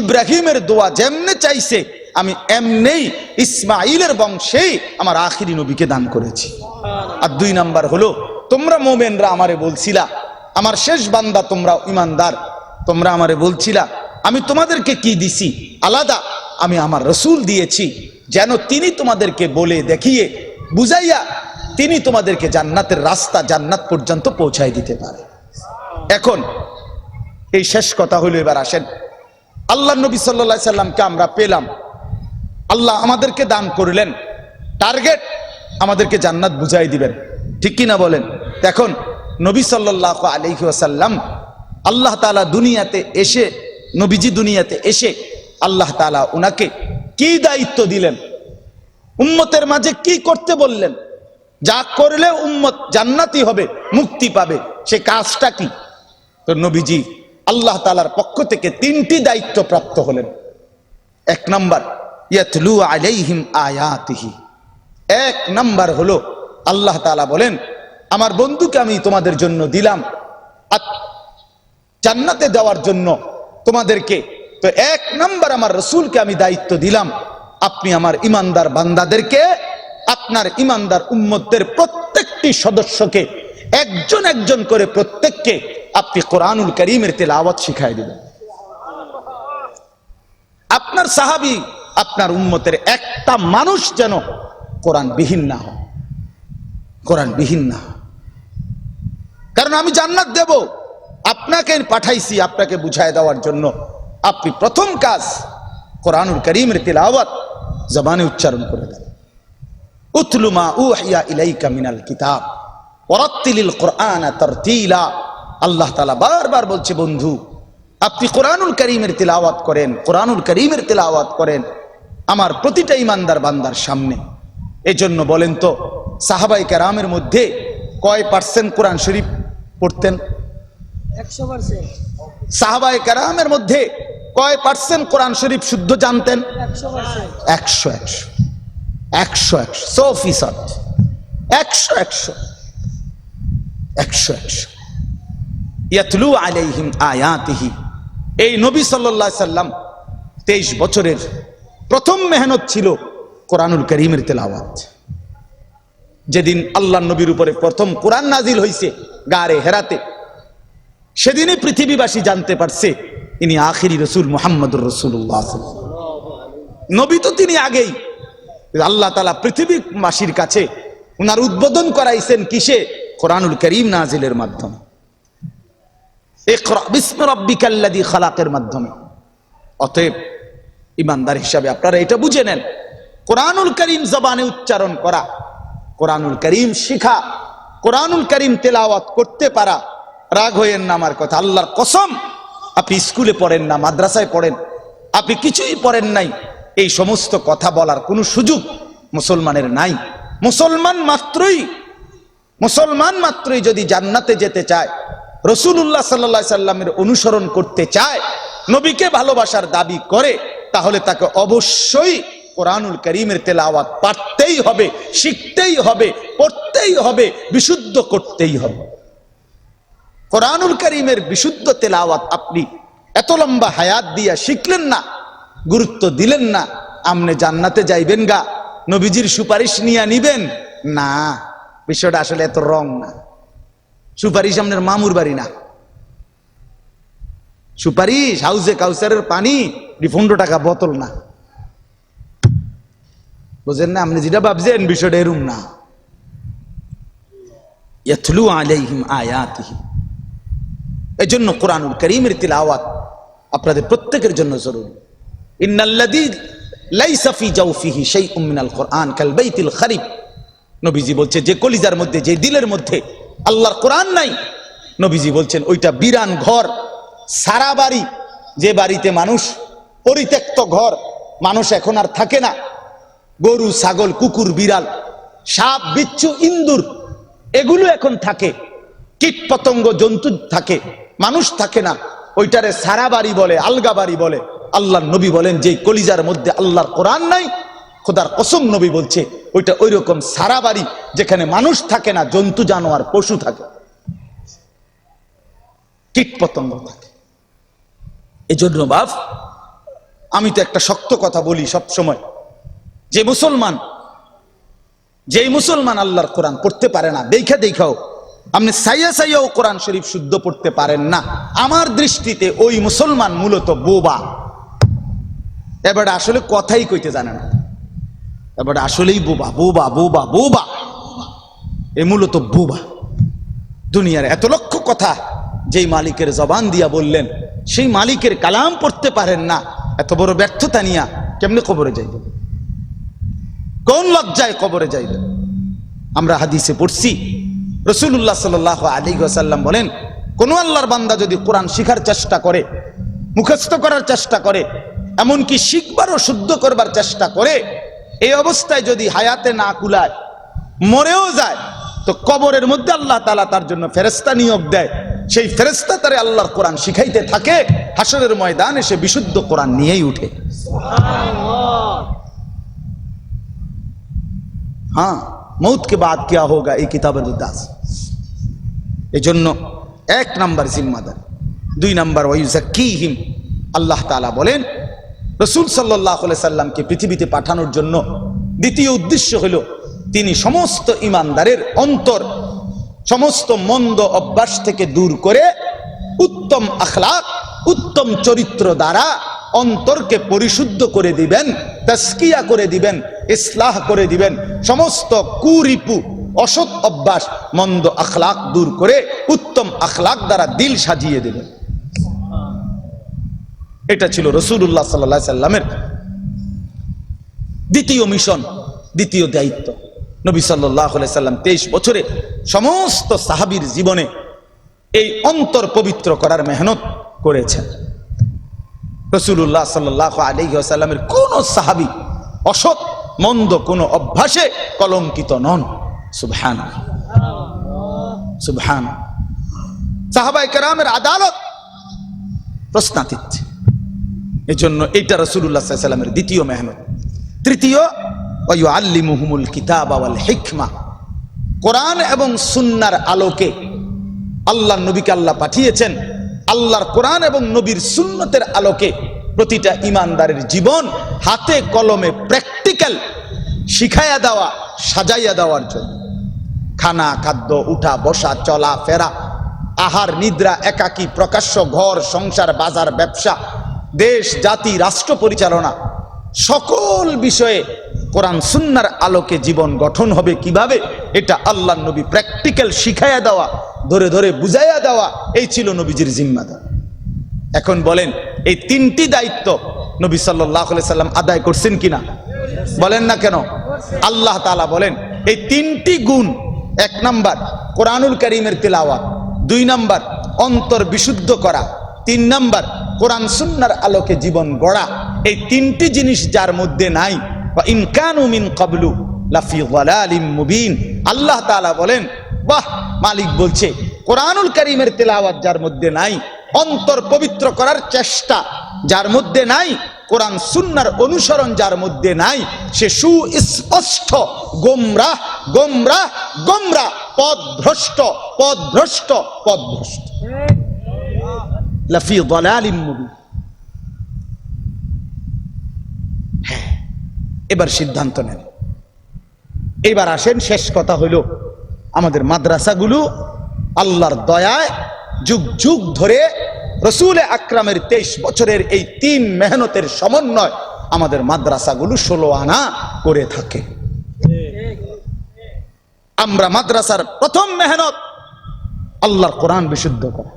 ইব্রাহিমের দোয়া যেমনে চাইছে, আমি এমনেই ইসমাইলের বংশেই আমার আখিরি নবীকে দান করেছি। আর 2 নাম্বার হলো, তোমরা মুমিনরা আমারে বলছিলা, আমার শেষ বান্দা তোমরা ঈমানদার, তোমরা আমারে বলছিলা আমি তোমাদেরকে কি দিছি? আলাদা আমি আমার রাসূল দিয়েছি, যেন তিনি তোমাদেরকে বলে দেখিয়ে বুঝাইয়া তিনি তোমাদেরকে জান্নাতের রাস্তা, জান্নাত পর্যন্ত পৌঁছায় দিতে পারে। এখন এই শেষ কথা হলো, এবার আসেন, আল্লাহ নবী সাল্লাল্লাহু আলাইহি সাল্লামকে আমরা পেলাম, আল্লাহ আমাদেরকে দান করলেন, টার্গেট আমাদেরকে জান্নাত বুঝাই দিবেন, ঠিক কি না বলেন? এখন নবী সাল্লাল্লাহু আলাইহি ওয়াসাল্লাম, আল্লাহ তাআলা দুনিয়াতে এসে, নবীজি দুনিয়াতে এসে আল্লাহ তাআলা উনাকে কি দায়িত্ব দিলেন, উম্মতের মাঝে কি করতে বললেন, যা করলে উম্মত জান্নাতি হবে, মুক্তি পাবে, সে কাজটা কি? তো নবীজি আল্লাহ তাআলার পক্ষ থেকে 3টি দায়িত্ব প্রাপ্ত হলেন। 1 নাম্বার, ইয়াতলু আলাইহিম আয়াতিহি। 1 নাম্বার হলো আল্লাহ তাআলা বলেন, আমার বন্ধুকে আমি তোমাদের জন্য দিলাম জান্নাতে দেওয়ার জন্য তোমাদেরকে। তো 1 নাম্বার আমার রাসূলকে আমি দায়িত্ব দিলাম, আপনি আমার ঈমানদার বান্দাদেরকে, আপনার ঈমানদার উম্মতদের প্রত্যেকটি সদস্যকে একজন একজন করে প্রত্যেককে আপনি কোরআনুল কারীমের তেলাওয়াত শিখাই দিবেন। আপনার সাহাবী, আপনার উম্মতের একটা মানুষ যেন কোরআনবিহীন না হয়, কোরআনবিহীন না হয়। কারণ আমি জান্নাত দেব, আপনাকে পাঠাইছি আপনাকে বুঝায় দেওয়ার জন্য। আপনি প্রথম কাজ কোরআনুল কারীমের তিলাওয়াত জবানে উচ্চারণ করে দেন। উতলু মা উহিয়া ইলাইকা মিনাল কিতাব ওয়ারাত্তিলিল কুরআনা তারতিলা। আল্লাহ তাআলা বারবার বলছে, বন্ধু আপনি কোরআনুল কারীমের তিলাওয়াত করেন, কোরআনুল কারীমের তিলাওয়াত করেন আমার প্রতিটা ঈমানদার বান্দার সামনে। এজন্য বলেন তো, সাহাবায়ে কেরামের মধ্যে কয় পার্সেন্ট কোরআন শরীফ পড়তেন? 100%। সাহাবায়ে কেরামের মধ্যে কয় পার্সেন্ট কোরআন শরীফ শুদ্ধ জানতেন? 100%। 100 ইয়াতলু আলাইহিম আয়াতিহি। এই নবী সাল্লাল্লাহু আলাইহি সাল্লাম 23 বছরের প্রথম মেহনত ছিল কোরআনুল কারীমের তেলাওয়াত। যেদিন আল্লাহ নবীর উপরে প্রথম কোরআন নাজিল হয়েছে গারে হেরাতে, সেদিনই পৃথিবীবাসী জানতে পারছে ইনি আখিরি রসুল মুহাম্মদুর রাসূলুল্লাহ। নবী তো তিনি আগেই, আল্লাহ তাআলা পৃথিবীবাসীর কাছে উনার উদ্বোধন করাইছেন কিসে? কোরআনুল কারীম নাজিলের মাধ্যমে, ইকরা বিসমি রাব্বিকাল্লাযী খালাকের মাধ্যমে। অতএব ইমানদার হিসাবে আপনারা এটা বুঝে নেন, কোরআনুল কারীম জবানে উচ্চারণ করা, কোরআনুল কারীম শিখা, কোরআনুল কারীম তেলাওয়াত করতে পারা। রাগ হইয়েন না আমার কথা, আল্লাহর কসম আপনি স্কুলে পড়েন না, মাদ্রাসায় পড়েন, আপনি কিছুই পড়েন নাই, এই সমস্ত কথা বলার কোনো সুযোগ মুসলমানের নাই। মুসলমান মাত্রই যদি জান্নাতে যেতে চায়, রাসূলুল্লাহ সাল্লাল্লাহু আলাইহি সাল্লামের অনুসরণ করতে চায়, নবীকে ভালোবাসার দাবি করে, তাহলে তাকে অবশ্যই কোরআনুল কারীমের তেলাওয়াত পারতেই হবে, শিখতেই হবে, পড়তেই হবে, বিশুদ্ধ করতেই হবে। কোরআনুল কারীমের বিশুদ্ধ তেলাওয়াত আপনি এত লম্বা হায়াত দিয়া শিখলেন না, গুরুত্ব দিলেন না, আমনে জান্নাতে যাইবেন গা, নবীজির সুপারিশ নিয়ে নিবেন না। বিষয়টা আসলে এত রং না। সুপারিশ আপনার মামুর বাড়ি না। সুপারিশ হাউজে কাউসারের পানি 15 টাকা বোতল না। বুঝেন না? আপনি যেটা ভাবছেন বিষয়টা এরকম না। ইয়াতলু আলাইহিম আয়াতিহি। এজন্য কোরআনুল কারীমের তিলাওয়াত আপনাদের প্রত্যেকের জন্য জরুরি। ইন্নাল্লাযী লাইসা ফি জাওফিহি শাইউম মিনাল কুরআন কাল বাইতিল খারিব। নবীজি বলছে, যে কলিজার মধ্যে, যে দিলের মধ্যে আল্লাহর কোরআন নাই, নবীজি বলছেন ওইটা বিরান ঘর, সারা বাড়ি। যে বাড়িতে মানুষ, পরিত্যক্ত ঘর, মানুষ এখন আর থাকে না, গরু ছাগল কুকুর বিড়াল সাপ বিচ্ছু ইন্দুর এগুলো এখন থাকে, কীট পতঙ্গ জন্তু থাকে, মানুষ থাকে না, ওইটারে সারা বাড়ি বলে, আলগা বাড়ি বলে। আল্লাহর নবী বলেন যে কলিজার মধ্যে আল্লাহর কোরআন নাই, খোদার কসম নবী বলছে ওইটা ওই রকম সারা বাড়ি যেখানে মানুষ থাকে না, জন্তু জানোয়ার পশু থাকে, কীট পতঙ্গ থাকে। এজন্য বাপ, আমি তো একটা শক্ত কথা বলি সব সময়, যে মুসলমান আল্লাহর কোরআন পড়তে পারে না, দেখাও আপনি সাইয়াও কোরআন শরীফ শুদ্ধ পড়তে পারেন না, আমার দৃষ্টিতে ওই মুসলমান মূলত বোবা। এবারে আসলে কথাই কইতে জানে না, এবারে আসলেই বোবা। এ মূলত বোবা। দুনিয়ার এত লক্ষ কথা যেই মালিকের জবান দিয়া বললেন, সেই মালিকের কালাম পড়তে পারেন না, এত বড় ব্যর্থতা নিয়া কেমনে কবরে যাইবেন? কোন লজ্জায় কবরে যাইবেন? আমরা হাদিসে পড়ছি, রাসূলুল্লাহ সাল্লাল্লাহু আলাইহি ওয়াসাল্লাম বলেন, কোন আল্লাহর বান্দা যদি কোরআন শিখার চেষ্টা করে, মুখস্থ করার চেষ্টা করে, এমনকি শিখবার ও শুদ্ধ করবার চেষ্টা করে, এই অবস্থায় যদি হায়াতে না কুলায়, মরেও যায়, তো কবরের মধ্যে আল্লাহ তাআলা তার জন্য ফেরেশতা নিয়োগ দেয়, সেই ফেরেশতা তারে আল্লাহর কোরআন শিখাইতে থাকে, হাসরের ময়দানে সে বিশুদ্ধ কোরআন নিয়েই উঠে। हाँ, मौत के बाद क्या होगा ये किताबेर মধ্যে আছে। এজন্য 1 নাম্বার জিম্মাদার। 2 নাম্বার ওয়ায়ুযাক্কিহিম। আল্লাহ তাআলা বলেন রাসূল সাল্লাল্লাহু আলাইহি সাল্লামকে পৃথিবীতে পাঠানোর জন্য দ্বিতীয় উদ্দেশ্য হলো তিনি সমস্ত ঈমানদারের অন্তর সমস্ত মন্দ অভ্যাস থেকে দূর করে উত্তম আখলাক, উত্তম চরিত্র দ্বারা অন্তরকে পরিশুদ্ধ করে দিবেন, তাসকিয়া করে দিবেন, ইসলাহ করে দিবেন, সমস্ত কুরিপু অসৎ অভ্যাস মন্দ আখলাক দূর করে উত্তম আখলাক দ্বারা দিল সাজিয়ে দেবেন। এটা ছিল রাসূলুল্লাহ সাল্লাল্লাহু আলাইহি সাল্লামের দ্বিতীয় মিশন, দ্বিতীয় দায়িত্ব। নবী সাল্লাল্লাহু আলাইহি সাল্লাম 23 বছরে সমস্ত সাহাবীর জীবনে এই অন্তর পবিত্র করার মেহনত করেছেন। রাসূলুল্লাহ সাল্লাল্লাহু আলাইহি ওয়াসাল্লামের কোন সাহাবী অসৎ মন্দ কোন অভ্যাসে কলঙ্কিত নন। সুবহানাল্লাহ, সুবহানাল্লাহ। সাহাবায়ে কেরামের আদালত প্রশ্নাতীত। এজন্য এইটা রাসূলুল্লাহ সাল্লাল্লাহু আলাইহি ওয়াসাল্লামের দ্বিতীয় মেহনত। তৃতীয়, ওয়া ইউআল্লিমুহুমুল কিতাবা ওয়াল হিকমা, কোরআন এবং সুন্নাহর আলোকে আল্লাহ নবীকে আল্লাহ পাঠিয়েছেন। আল্লাহর কোরআন এবং নবীর সুন্নতের আলোকে প্রতিটা ইমানদারের জীবন হাতে কলমে প্র্যাকটিক্যাল শিখাইয়া দেওয়া, সাজাইয়া দেওয়ার জন্য। খানা, খাদ্য, উঠা বসা, চলা ফেরা, আহার নিদ্রা, একাকী প্রকাশ্য, ঘর সংসার, বাজার ব্যবসা, দেশ জাতি রাষ্ট্র পরিচালনা, সকল বিষয়ে কোরআন সুন্নাহর আলোকে জীবন গঠন হবে কিভাবে, এটা আল্লাহর নবী প্র্যাকটিক্যাল শিখাইয়া দেওয়া, ধরে ধরে বুঝাইয়া দেওয়া, এই ছিল নবীজির জিম্মাদার। এখন বলেন, এই তিনটি দায়িত্ব নবী সাল্লাল্লাহু আলাইহি সাল্লাম আদায় করছেন কিনা? বলেন না কেন? আল্লাহ তাআলা বলেন এই তিনটি গুণ, 1 নাম্বার কোরআনুল কারীমের তিলাওয়াত, 2 নাম্বার অন্তর বিশুদ্ধ করা, 3 নাম্বার কোরআন সুন্নাহর আলোকে জীবন গড়া। এই তিনটি জিনিস যার মধ্যে নাই, ওয়া ইন কানু মিন ক্বাবলু লাফি যালালিম মুবিন। আল্লাহ তাআলা বলেন, বাহ, মালিক বলছে কোরআনুল কারীমের তিলাওয়াত যার মধ্যে নাই, অন্তর পবিত্র করার চেষ্টা যার মধ্যে নাই, কোরআন সুন্নাহর অনুসরণ যার মধ্যে নাই, সে সুস্পষ্ট গোমরাহ, গোমরাহ, গোমরাহ, পথভ্রষ্ট, পথভ্রষ্ট, পথভ্রষ্ট। লাফি যালালিম মুবিন। হ্যাঁ, এবার সিদ্ধান্ত নেন। এবার আসেন, শেষ কথা হইল, আমাদের মাদ্রাসাগুলো আল্লাহর দয়ায় যুগ যুগ ধরে রসুল আকরামের 23 বছরের এই 3 মেহনতের সমন্বয় আমাদের মাদ্রাসাগুলো 16 আনা করে থাকে। আমরা মাদ্রাসার প্রথম মেহনত আল্লাহর কোরআন বিশুদ্ধ করা।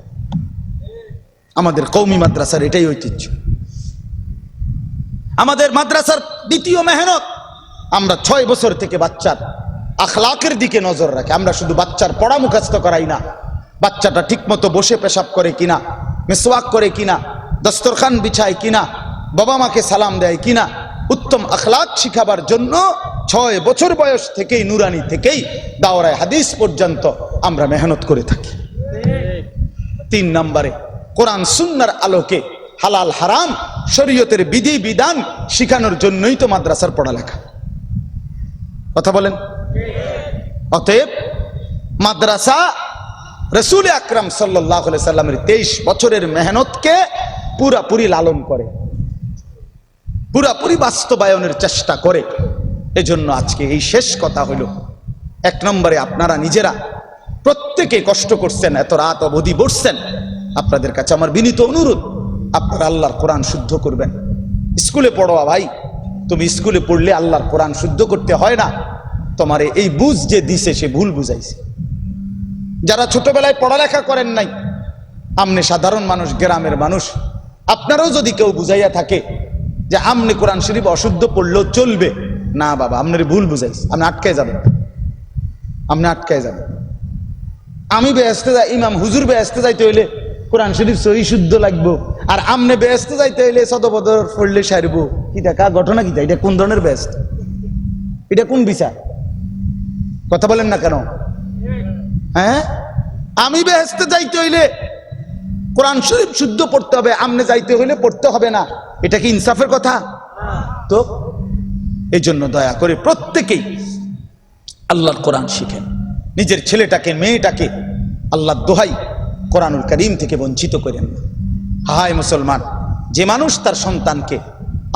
আমাদের কওমি মাদ্রাসার এটাই ঐতিহ্য। আমাদের মাদ্রাসার দ্বিতীয় মেহনত, আমরা 6 বছর থেকে বাচ্চার আখলাকের দিকে নজর রাখি। আমরা শুধু বাচ্চার পড়া মুখস্থ করাই না, বাচ্চাটা ঠিকমতো বসে পেশাব করে কিনা, মিসওয়াক করে কিনা, দস্তরখান বিছায় কিনা, বাবা মাকে সালাম দেয় কিনা, উত্তম আখলাক শিখাবার জন্য 6 বছর বয়স থেকেই, নুরানি থেকেই দাওরায়ে হাদিস পর্যন্ত আমরা মেহনত করে থাকি। 3 নম্বরে কোরআন সুন্নাহর আলোকে হালাল হারাম শরীয়তের বিধি বিধান শিখানোর জন্যই তো মাদ্রাসার পড়ালেখা। কথা বলেন। অতএব মাদ্রাসা রাসূল আকরাম সাল্লাল্লাহু আলাইহি সাল্লামের 23 বছরের মেহনতকে পুরাপুরি লালন করে, পুরাপুরি বাস্তবায়নের চেষ্টা করে। এজন্য আজকে এই শেষ কথা হলো, 1 নম্বরে আপনারা নিজেরা প্রত্যেকে কষ্ট করছেন, এত রাত অবধি বসছেন। আপনাদের কাছে আমার বিনীত অনুরোধ, আপনারা আল্লাহর কোরআন শুদ্ধ করবেন। স্কুলে পড়ো ভাই, তুমি স্কুলে পড়লে আল্লাহর কোরআন শুদ্ধ করতে হয় না। তোমারে এই বুঝ যে দিছে সে ভুল বুঝাইছে। যারা ছোটবেলায় পড়ালেখা করেন নাই, আমনে সাধারণ মানুষ, গ্রামের মানুষ, আপনারাও যদি কেউ বুঝাইয়া থাকে যে আমনে কোরআন শরীফ অশুদ্ধ পড়লেও চলবে, না বাবা, আপনার ভুল বুঝাইছে, আপনি আটকায় যাবেন, আপনি আটকায় যাবেন। আমি বেহেশতে যাই, ইমাম হুজুর বেহেশতে যাইতে হইলে কোরআন শরীফ সহি শুদ্ধ লাগবো, আর আমনে বেহেশতে যাইতে হইলে সদবদর পড়লে সারবো। কি দেখা ঘটনা, কি এটা কোন ধরনের বেহেশত, এটা কোন বিচার? কথা বলেন না কেন? হ্যাঁ, আমি বেহেশতে যাইতে হইলে কোরআন শরীফ শুদ্ধ পড়তে হবে, আমনে যাইতে হইলে পড়তে হবে না। এটা কি ইনসাফের কথা? তো এই জন্য দয়া করে প্রত্যেকেই আল্লাহর কোরআন শিখেন। নিজের ছেলেটাকে, মেয়েটাকে আল্লাহর দোহাই কোরআনুল কারীম থেকে বঞ্চিত করেন না। হায় মুসলমান, যে মানুষ তার সন্তানকে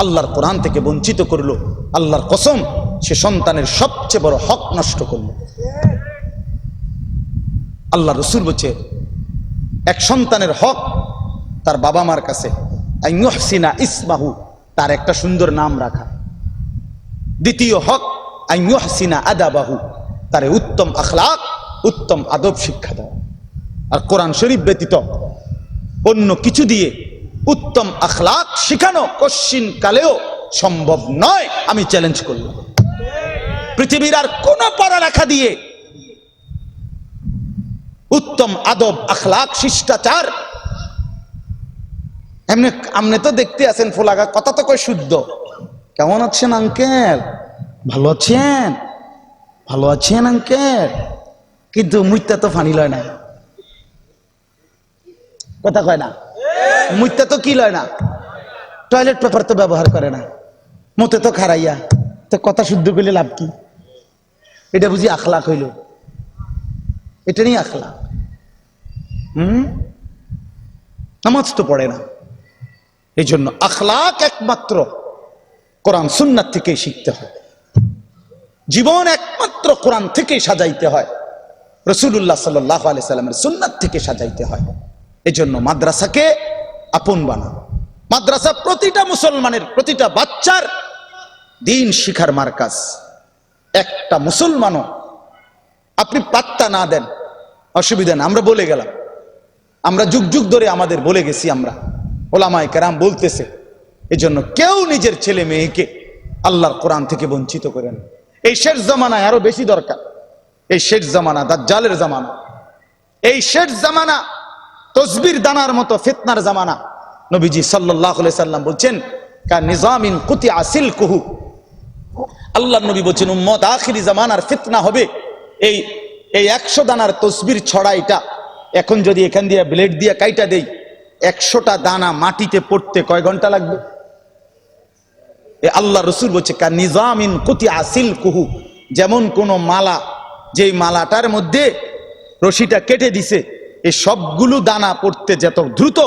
আল্লাহর কোরআন থেকে বঞ্চিত করলো, আল্লাহর কসম, সে সন্তানের সবচেয়ে বড় হক নষ্ট করলো। আল্লাহ রসুল বলছে, এক সন্তানের হক তার বাবা মার কাছে আন ইউহসিনা ইসমাহু, তার একটা সুন্দর নাম রাখা। দ্বিতীয় হক আন ইউহসিনা আদাবাহু, তার উত্তম আখলাক, উত্তম আদব শিক্ষা দেওয়া। আর কোরআন শরীফ ব্যতীত অন্য কিছু দিয়ে উত্তম আখলাক শিখানো কশ্চিন কালেও সম্ভব নয়, আমি চ্যালেঞ্জ করলাম। পৃথিবীর আর কোন পড়ালেখা দিয়ে উত্তম আদব আখলাক শিষ্টাচার, এমনি আপনি তো দেখতে আছেন ফোলাগা, কথা তো কয় শুদ্ধ, কেমন আছেন আঙ্কেল, ভালো আছেন, ভালো আছেন আঙ্কেল, কিন্তু মুইতা তো ফানি লয় না, কথা কয় না, মুইতা তো কি লয় না, টয়লেট পেপার তো ব্যবহার করে না, মতে তো খারাইয়া, তো কথা শুদ্ধ করলে লাভ কি? এটা বুঝি আখলাক হইল? এটা নিয়ে আখলাক? নামাজ তো পড়ে না। এই জন্য আখলাক একমাত্র কোরআন সুন্নাত থেকে শিখতে হয়, জীবন একমাত্র কোরআন থেকে সাজাইতে হয়, রাসূলুল্লাহ সাল্লাল্লাহু আলাইহি সাল্লামের সুন্নাত থেকে সাজাইতে হয়। এই জন্য মাদ্রাসাকে আপন বানানো। মাদ্রাসা প্রতিটা মুসলমানের, প্রতিটা বাচ্চার দিন শিখার মার্কাজ। একটা মুসলমানও আপনি পাত্তা না দেন, অসুবিধা না, আমরা বলে গেলাম, আমরা যুগ যুগ ধরে আমাদের বলে গেছি, আমরা ওলামায়ে কেরাম বলতেছে। এই জন্য কেউ নিজের ছেলে মেয়েকে আল্লাহর কোরআন থেকে বঞ্চিত করেন। এই শেষ জামানায় আরো বেশি দরকার। এই শেষ জামানা দাজ্জালের জামানা, এই শেষ জামানা তসবির দানার মতো ফিতনার জামানা। নবীজি সাল্লাল্লাহু আলাইহি সাল্লাম বলছেন, কা নিজামিন কুতিআ সিলকুহু, আল্লাহর নবী বলছেন উম্মত আখিরি জামানার ফিতনা হবে এই 100 দানার তসবির ছড়াইটা। এখন যদি এখান দিয়ে ব্লেড দিয়ে কাইটা দেই, 100টা দানা মাটিতে পড়তে কয় ঘন্টা লাগবে? আল্লাহ রসুল বলছে কা নিজামিন কুতিআ সিলকুহু, যেমন কোন মালা, যেই মালাটার মধ্যে রশিটা কেটে দিছে, এই সবগুলো দানা পড়তে যত দ্রুত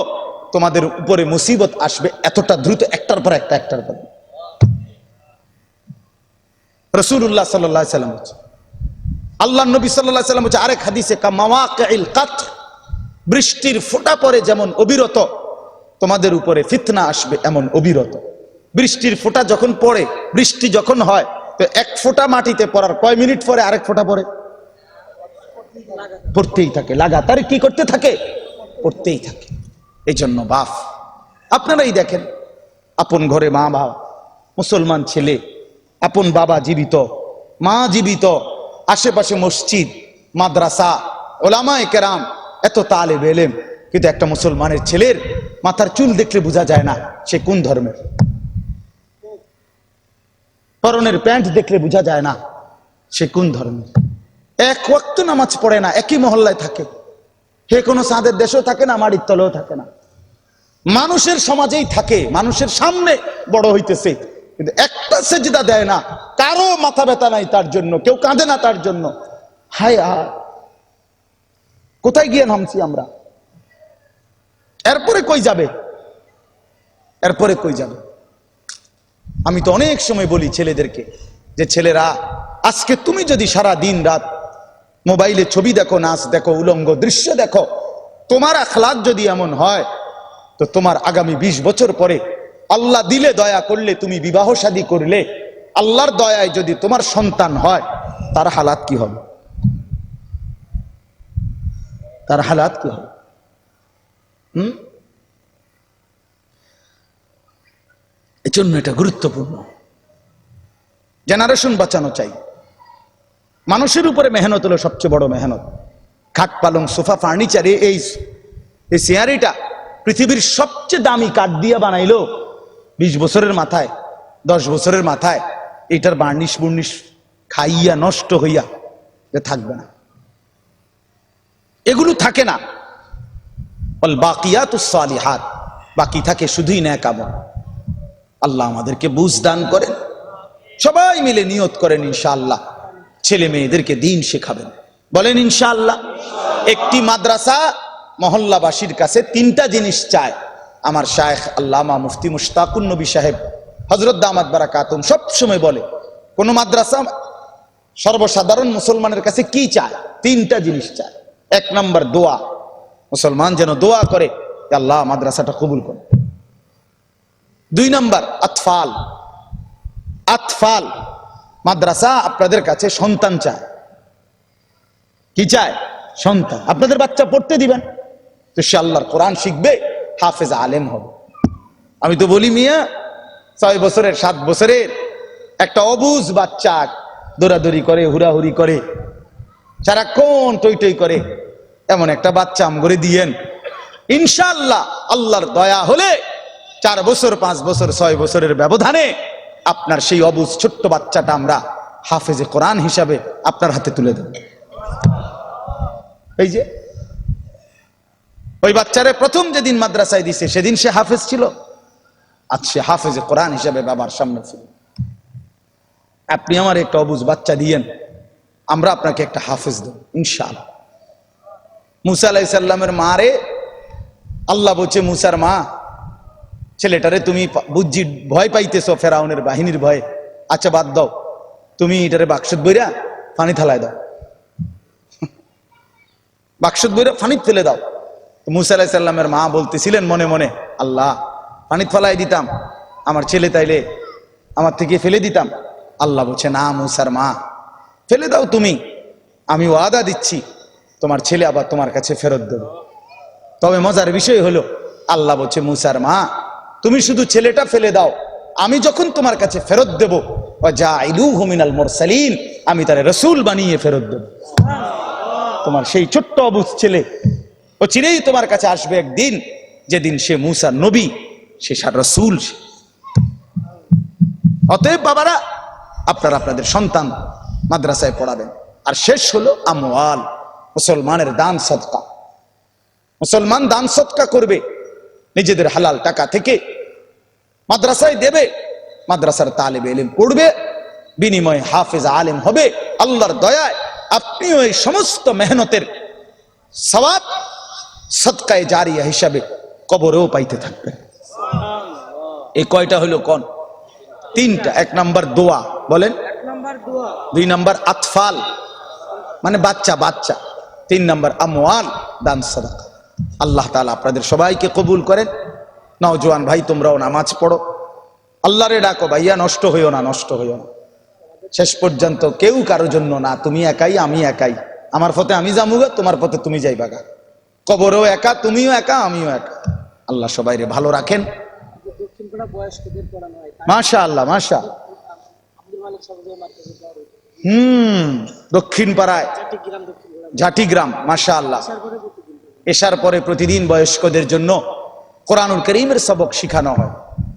তোমাদের উপরে মুসিবত আসবে, এতটা দ্রুত একটার পর একটা, একটার পর। রাসূলুল্লাহ সাল্লাল্লাহু আলাইহি সাল্লাম বলছে, আল্লাহ নবী সাল্লাল্লাহু আলাইহি সাল্লাম বলছে আরেক হাদিসে, কা মাওয়াকিল কাতর, বৃষ্টির ফোঁটা পরে যেমন অবিরত তোমাদের উপরে ফিতনা আসবে এমন অবিরত। বৃষ্টির ফোঁটা যখন পড়ে, বৃষ্টি যখন হয়, তো এক ফোঁটা মাটিতে পড়ার কয় মিনিট পরে আরেক ফোঁটা পড়ে? পড়তেই থাকে, লাগাতার কি করতে থাকে? পড়তেই থাকে। এই জন্য বাপ, আপনারাই দেখেন, আপন ঘরে মা বাবা, মুসলমান ছেলে, আপন বাবা জীবিত, মা জীবিত, আশেপাশে মসজিদ, মাদ্রাসা, ওলামায়ে কেরাম, এত তালেব ইলম, কিন্তু একটা মুসলমানের ছেলের মাথার চুল দেখলে বোঝা যায় না সে কোন ধর্মের, পরনের প্যান্ট দেখলে বোঝা যায় না সে কোন ধর্মের, এক ওয়াক্ত নামাজ পড়ে না, একই মহল্লায় থাকে, হে কোনো চাঁদের দেশেও থাকে না, মাটির তলেও থাকে না, মানুষের সমাজেই থাকে, মানুষের সামনে বড় হইতেছে, কিন্তু একটা সেজদা দেয় না, কারো মাথা ব্যথা নাই তার জন্য, কেউ কাঁদে না তার জন্য। হায় হায়, কোথায় গিয়ে নামছি আমরা? এরপরে কই যাবে? এরপরে কই যাবে? আমি তো অনেক সময় বলি ছেলেদেরকে, যে ছেলেরা, আজকে তুমি যদি সারা দিন রাত মোবাইলে ছবি দেখো, নাচ দেখো, উলঙ্গ দৃশ্য দেখো, তোমার আখলাক যদি এমন হয়, তো তোমার আগামী 20 বছর পরে আল্লাহ দিলে, দয়া করলে, তুমি বিবাহ শাদী করলে, আল্লাহর দয়ায় যদি তোমার সন্তান হয়, তার হালাত কি হবে? তার হালাত কি হবে? এই জন্য এটা গুরুত্বপূর্ণ। জেনারেশন বাঁচানো চাই। মানুষের উপরে মেহনত হলো সবচেয়ে বড় মেহনত। খাট পালং সোফা ফার্নিচার, এই চেয়ারিটা পৃথিবীর সবচেয়ে দামি কাঠ দিয়ে বানাইলো 20 বছরের মাথায়, 10 বছরের মাথায় এটার বার্নিশ বুর্নিশ খাইয়া নষ্ট হইয়া থাকবে না, এগুলো থাকে না। ওয়াল বাকিয়াতুস সালিহাত, বাকি থাকে শুধুই নেক আমল। আল্লাহ আমাদেরকে বুঝ দান করেন। সবাই মিলে নিয়ত করেন ইনশাআল্লাহ ছেলে মেয়েদেরকে দ্বীন শেখাবেন। বলেন ইনশাআল্লাহ। একটি মাদ্রাসা মহল্লাবাসীর কাছে 3টা জিনিস চায়। আমার শায়েখ আল্লামা মুফতি মুশতাকুন নবী সাহেব হযরত দামাত বারাকাতুম সব সময় বলে, কোন মাদ্রাসা সর্বসাধারণ মুসলমানের কাছে কি চায়? 3টা জিনিস চায়। 1 নম্বর দোয়া, মুসলমান যেন দোয়া করে, আল্লাহ মাদ্রাসাটা কবুল করে। 2 নাম্বার আতফাল। আতফাল মাদ্রাসা আপনাদের কাছে সন্তান চায়। কি চায়? সন্তান। আপনাদের বাচ্চা পড়তে দিবেন তো সে আল্লাহর কোরআন শিখবে, হাফেজ আলেম হবে। আমি তো বলি মিয়া 6 বছরের 7 বছরের একটা অবুঝ বাচ্চা দৌড়াদৌড়ি করে, হুড়াহুড়ি করে, সারাক্ষণ টই টই করে, এমন একটা বাচ্চা আমগরে দিয়েন, ইনশাআল্লাহ আল্লাহর দয়া হলে 4 বছর 5 বছর 6 বছরের ব্যবধানে আপনার সেই অবুঝ ছোট্ট বাচ্চাটা আমরা হাফেজে কোরআন হিসাবে আপনার হাতে তুলে দেব। এই যে ওই বাচ্চারে প্রথম যেদিন মাদ্রাসায় দিছে সেদিন সে হাফেজ ছিল, আজ সে হাফেজে কোরআন হিসাবে বাবার সামনে ছিল। আপনি আমার একটা অবুঝ বাচ্চা দিয়েন, আমরা আপনাকে একটা হাফেজ দেব ইনশাআল্লাহ। মুসা আলাইহিস সালামের মারে আল্লাহ বলছে, মুসার মা, ছেলেটারে তুমি বুঝছি ভয় পাইতেছো ফেরাউনের বাহিনীর ভয়ে, আচ্ছা বাদ দাও, তুমি এটারে বাক্সত বইরা পানি থালায় দাও, বাক্সত বইরা পানি ফেলে দাও। মুসা আলাইহিস সালামের মা বলতেছিলেন মনে মনে, আল্লাহ পানি ফেলাই দিতাম, আমার ছেলে তাইলে আমার থেকে ফেলে দিতাম। আল্লাহ বলছে, না মুসার মা, ফেলে দাও তুমি, আমি ওয়াদা দিচ্ছি তোমার ছেলে আবার তোমার কাছে ফেরত দেব। তবে মজার বিষয় হলো আল্লাহ বলছে, মুসার মা তুমি শুধু ছেলেটা ফেলে দাও, আমি যখন তোমার কাছে ফেরত দেব ওয়াজাইলুহু মিনাল মুরসালিন, আমি তারে রাসূল বানিয়ে ফেরত দেব। তোমার সেই ছোট্ট অবুঝ ছেলে ও চিরেই তোমার কাছে আসবে একদিন, যেদিন সে মুসা নবী, সে রাসূল। অতএব বাবারা, আপনারা আপনাদের সন্তান মাদ্রাসায় পড়াবেন। আর শেষ হলো আমওয়াল, মুসলমানের দান সদকা। মুসলমান দান সদকা করবে, নিজেদের হালাল টাকা থেকে মাদ্রাসায় দেবে, মাদ্রাসার তালেবে ইলম পড়বে, বিনিময়ে হাফেজ আলেম হবে। আল্লাহর দয়ায় আপনিও এই সমস্ত মেহনতের সওয়াব সদকায়ে জারিয়া হিসাবে কবরেও পাইতে থাকবেন। এই কয়টা হলো কোন? 3টা। 1 নাম্বার দোয়া, বলেন। 2 নাম্বার আতফাল মানে বাচ্চা বাচ্চা। 3 নাম্বার আমওয়াল, দান সাদাকা। আল্লাহ তাআলা আপনাদের সবাইকে কবুল করেন। নওজোয়ান ভাই, তোমরাও নামাজ পড়ো, আল্লাহরে ডাকো, ভাইয়া নষ্ট হইও না, নষ্ট হইও না। শেষ পর্যন্ত কেউ কারো জন্য না, তুমি একাই আমি একাই, আমার পথে আমি যামুগা, তোমার পথে তুমি যাইবাগা, কবরেও একা, তুমিও একা আমিও একা। আল্লাহ সবাইরে ভালো রাখেন। মাশাআল্লাহ মাশাআল্লাহ। দক্ষিণ পাড়ায় ঝাটিগ্রাম, মাশাআল্লাহ। এশার পরে প্রতিদিন বয়স্কদের জন্য কোরআনুল কারীমের সবক শিখানো হয়।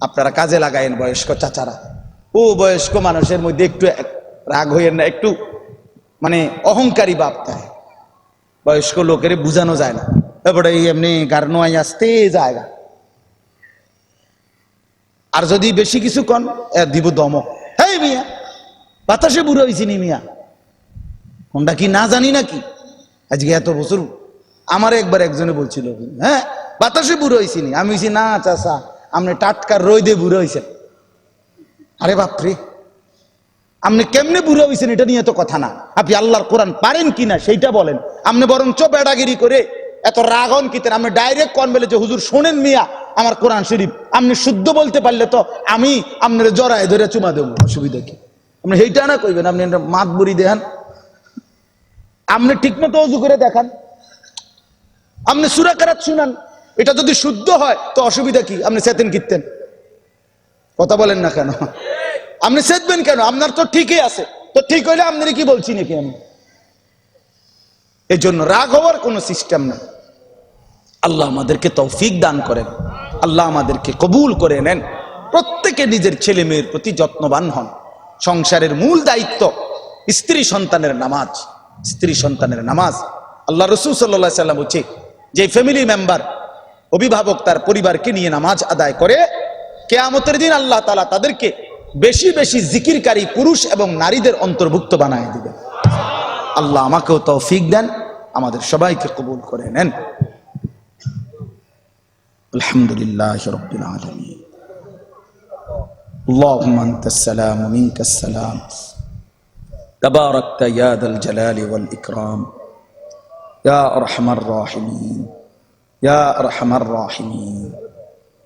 আপনারা কাজে লাগায়েন বয়স্ক চাচারা। ও বয়স্ক মানুষের মধ্যে একটু রাগ হইয়েন না, একটু মানে অহংকারী ভাব থাকে, বয়স্ক লোকের বুঝানো যায় না, এবারে এমনি গার নোয়াই আসতে জায়গা। আর যদি বেশি কিছু কন দিব দমক, হেই মিয়া বাতাসে বুড়ো হয়েছি নি মিয়া, কোনটা কি না জানি নাকি? আজকে এত বছর আমার একবার একজনে বলছিল, হ্যাঁ বাতাসে বুড়ো হয়েছি নি, আমি বলছি না চাচা আপনি টাটকার রোদে বুড়ো হয়েছেন। আরে বাপরে, আপনি কেমনে বুড়ো হয়েছেন এটা নিয়ে তো কথা না, আপনি আল্লাহর কোরআন পারেন কিনা সেইটা বলেন। আপনি বরঞ্চ বেড়াগিরি করে এত রাগন কিতেন, আপনি ডাইরেক্ট কোন বলে যে হুজুর শোনেন মিয়া আমার কোরআন শরীফ, আপনি শুদ্ধ বলতে পারলে তো আমি আপনার জড়ায় ধরে চুমা দেবো, অসুবিধা কি? আপনি সেইটা না কইবেন, আপনি মাত বুড়ি দেখান, আপনি ঠিক মতো অজু করে দেখান, আপনি সূরা কেরাত শুনান, এটা যদি শুদ্ধ হয় তো অসুবিধা কি? আপনি চেতেন কিতেন, কথা বলেন না কেন? আপনি চেতবেন কেন? আপনার তো ঠিকই আছে, তো ঠিক হইলে আপনার কি বলছি নাকি আমি? এই জন্য রাগ হওয়ার কোনো সিস্টেম না। আল্লাহ আমাদেরকে তৌফিক দান করেন, আল্লাহ আমাদেরকে কবুল করে নেন। প্রত্যেকে নিজের ছেলে মেয়ের প্রতি যত্নবান হন। সংসারের মূল দায়িত্ব স্ত্রী সন্তানের নামাজ, স্ত্রী সন্তানের নামাজ। আল্লাহ রাসূল সাল্লাল্লাহু আলাইহি সাল্লাম বলছে, যে ফ্যামিলি মেম্বার অভিভাবক তার পরিবারকে নিয়ে নামাজ আদায় করে, কিয়ামতের দিন আল্লাহ তাআলা তাদেরকে বেশি বেশি জিকিরকারী পুরুষ এবং নারীদের অন্তর্ভুক্ত বানায় দিবেন। আল্লাহ আমাকেও তৌফিক দেন, আমাদের সবাইকে কবুল করে নেন। আলহামদুলিল্লাহি রাব্বিল আলামিন। اللهم أنت السلام ومنك السلام تباركت يا ذا الجلال والإكرام يا أرحم الراحمين يا أرحم الراحمين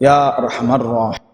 يا أرحم الراحمين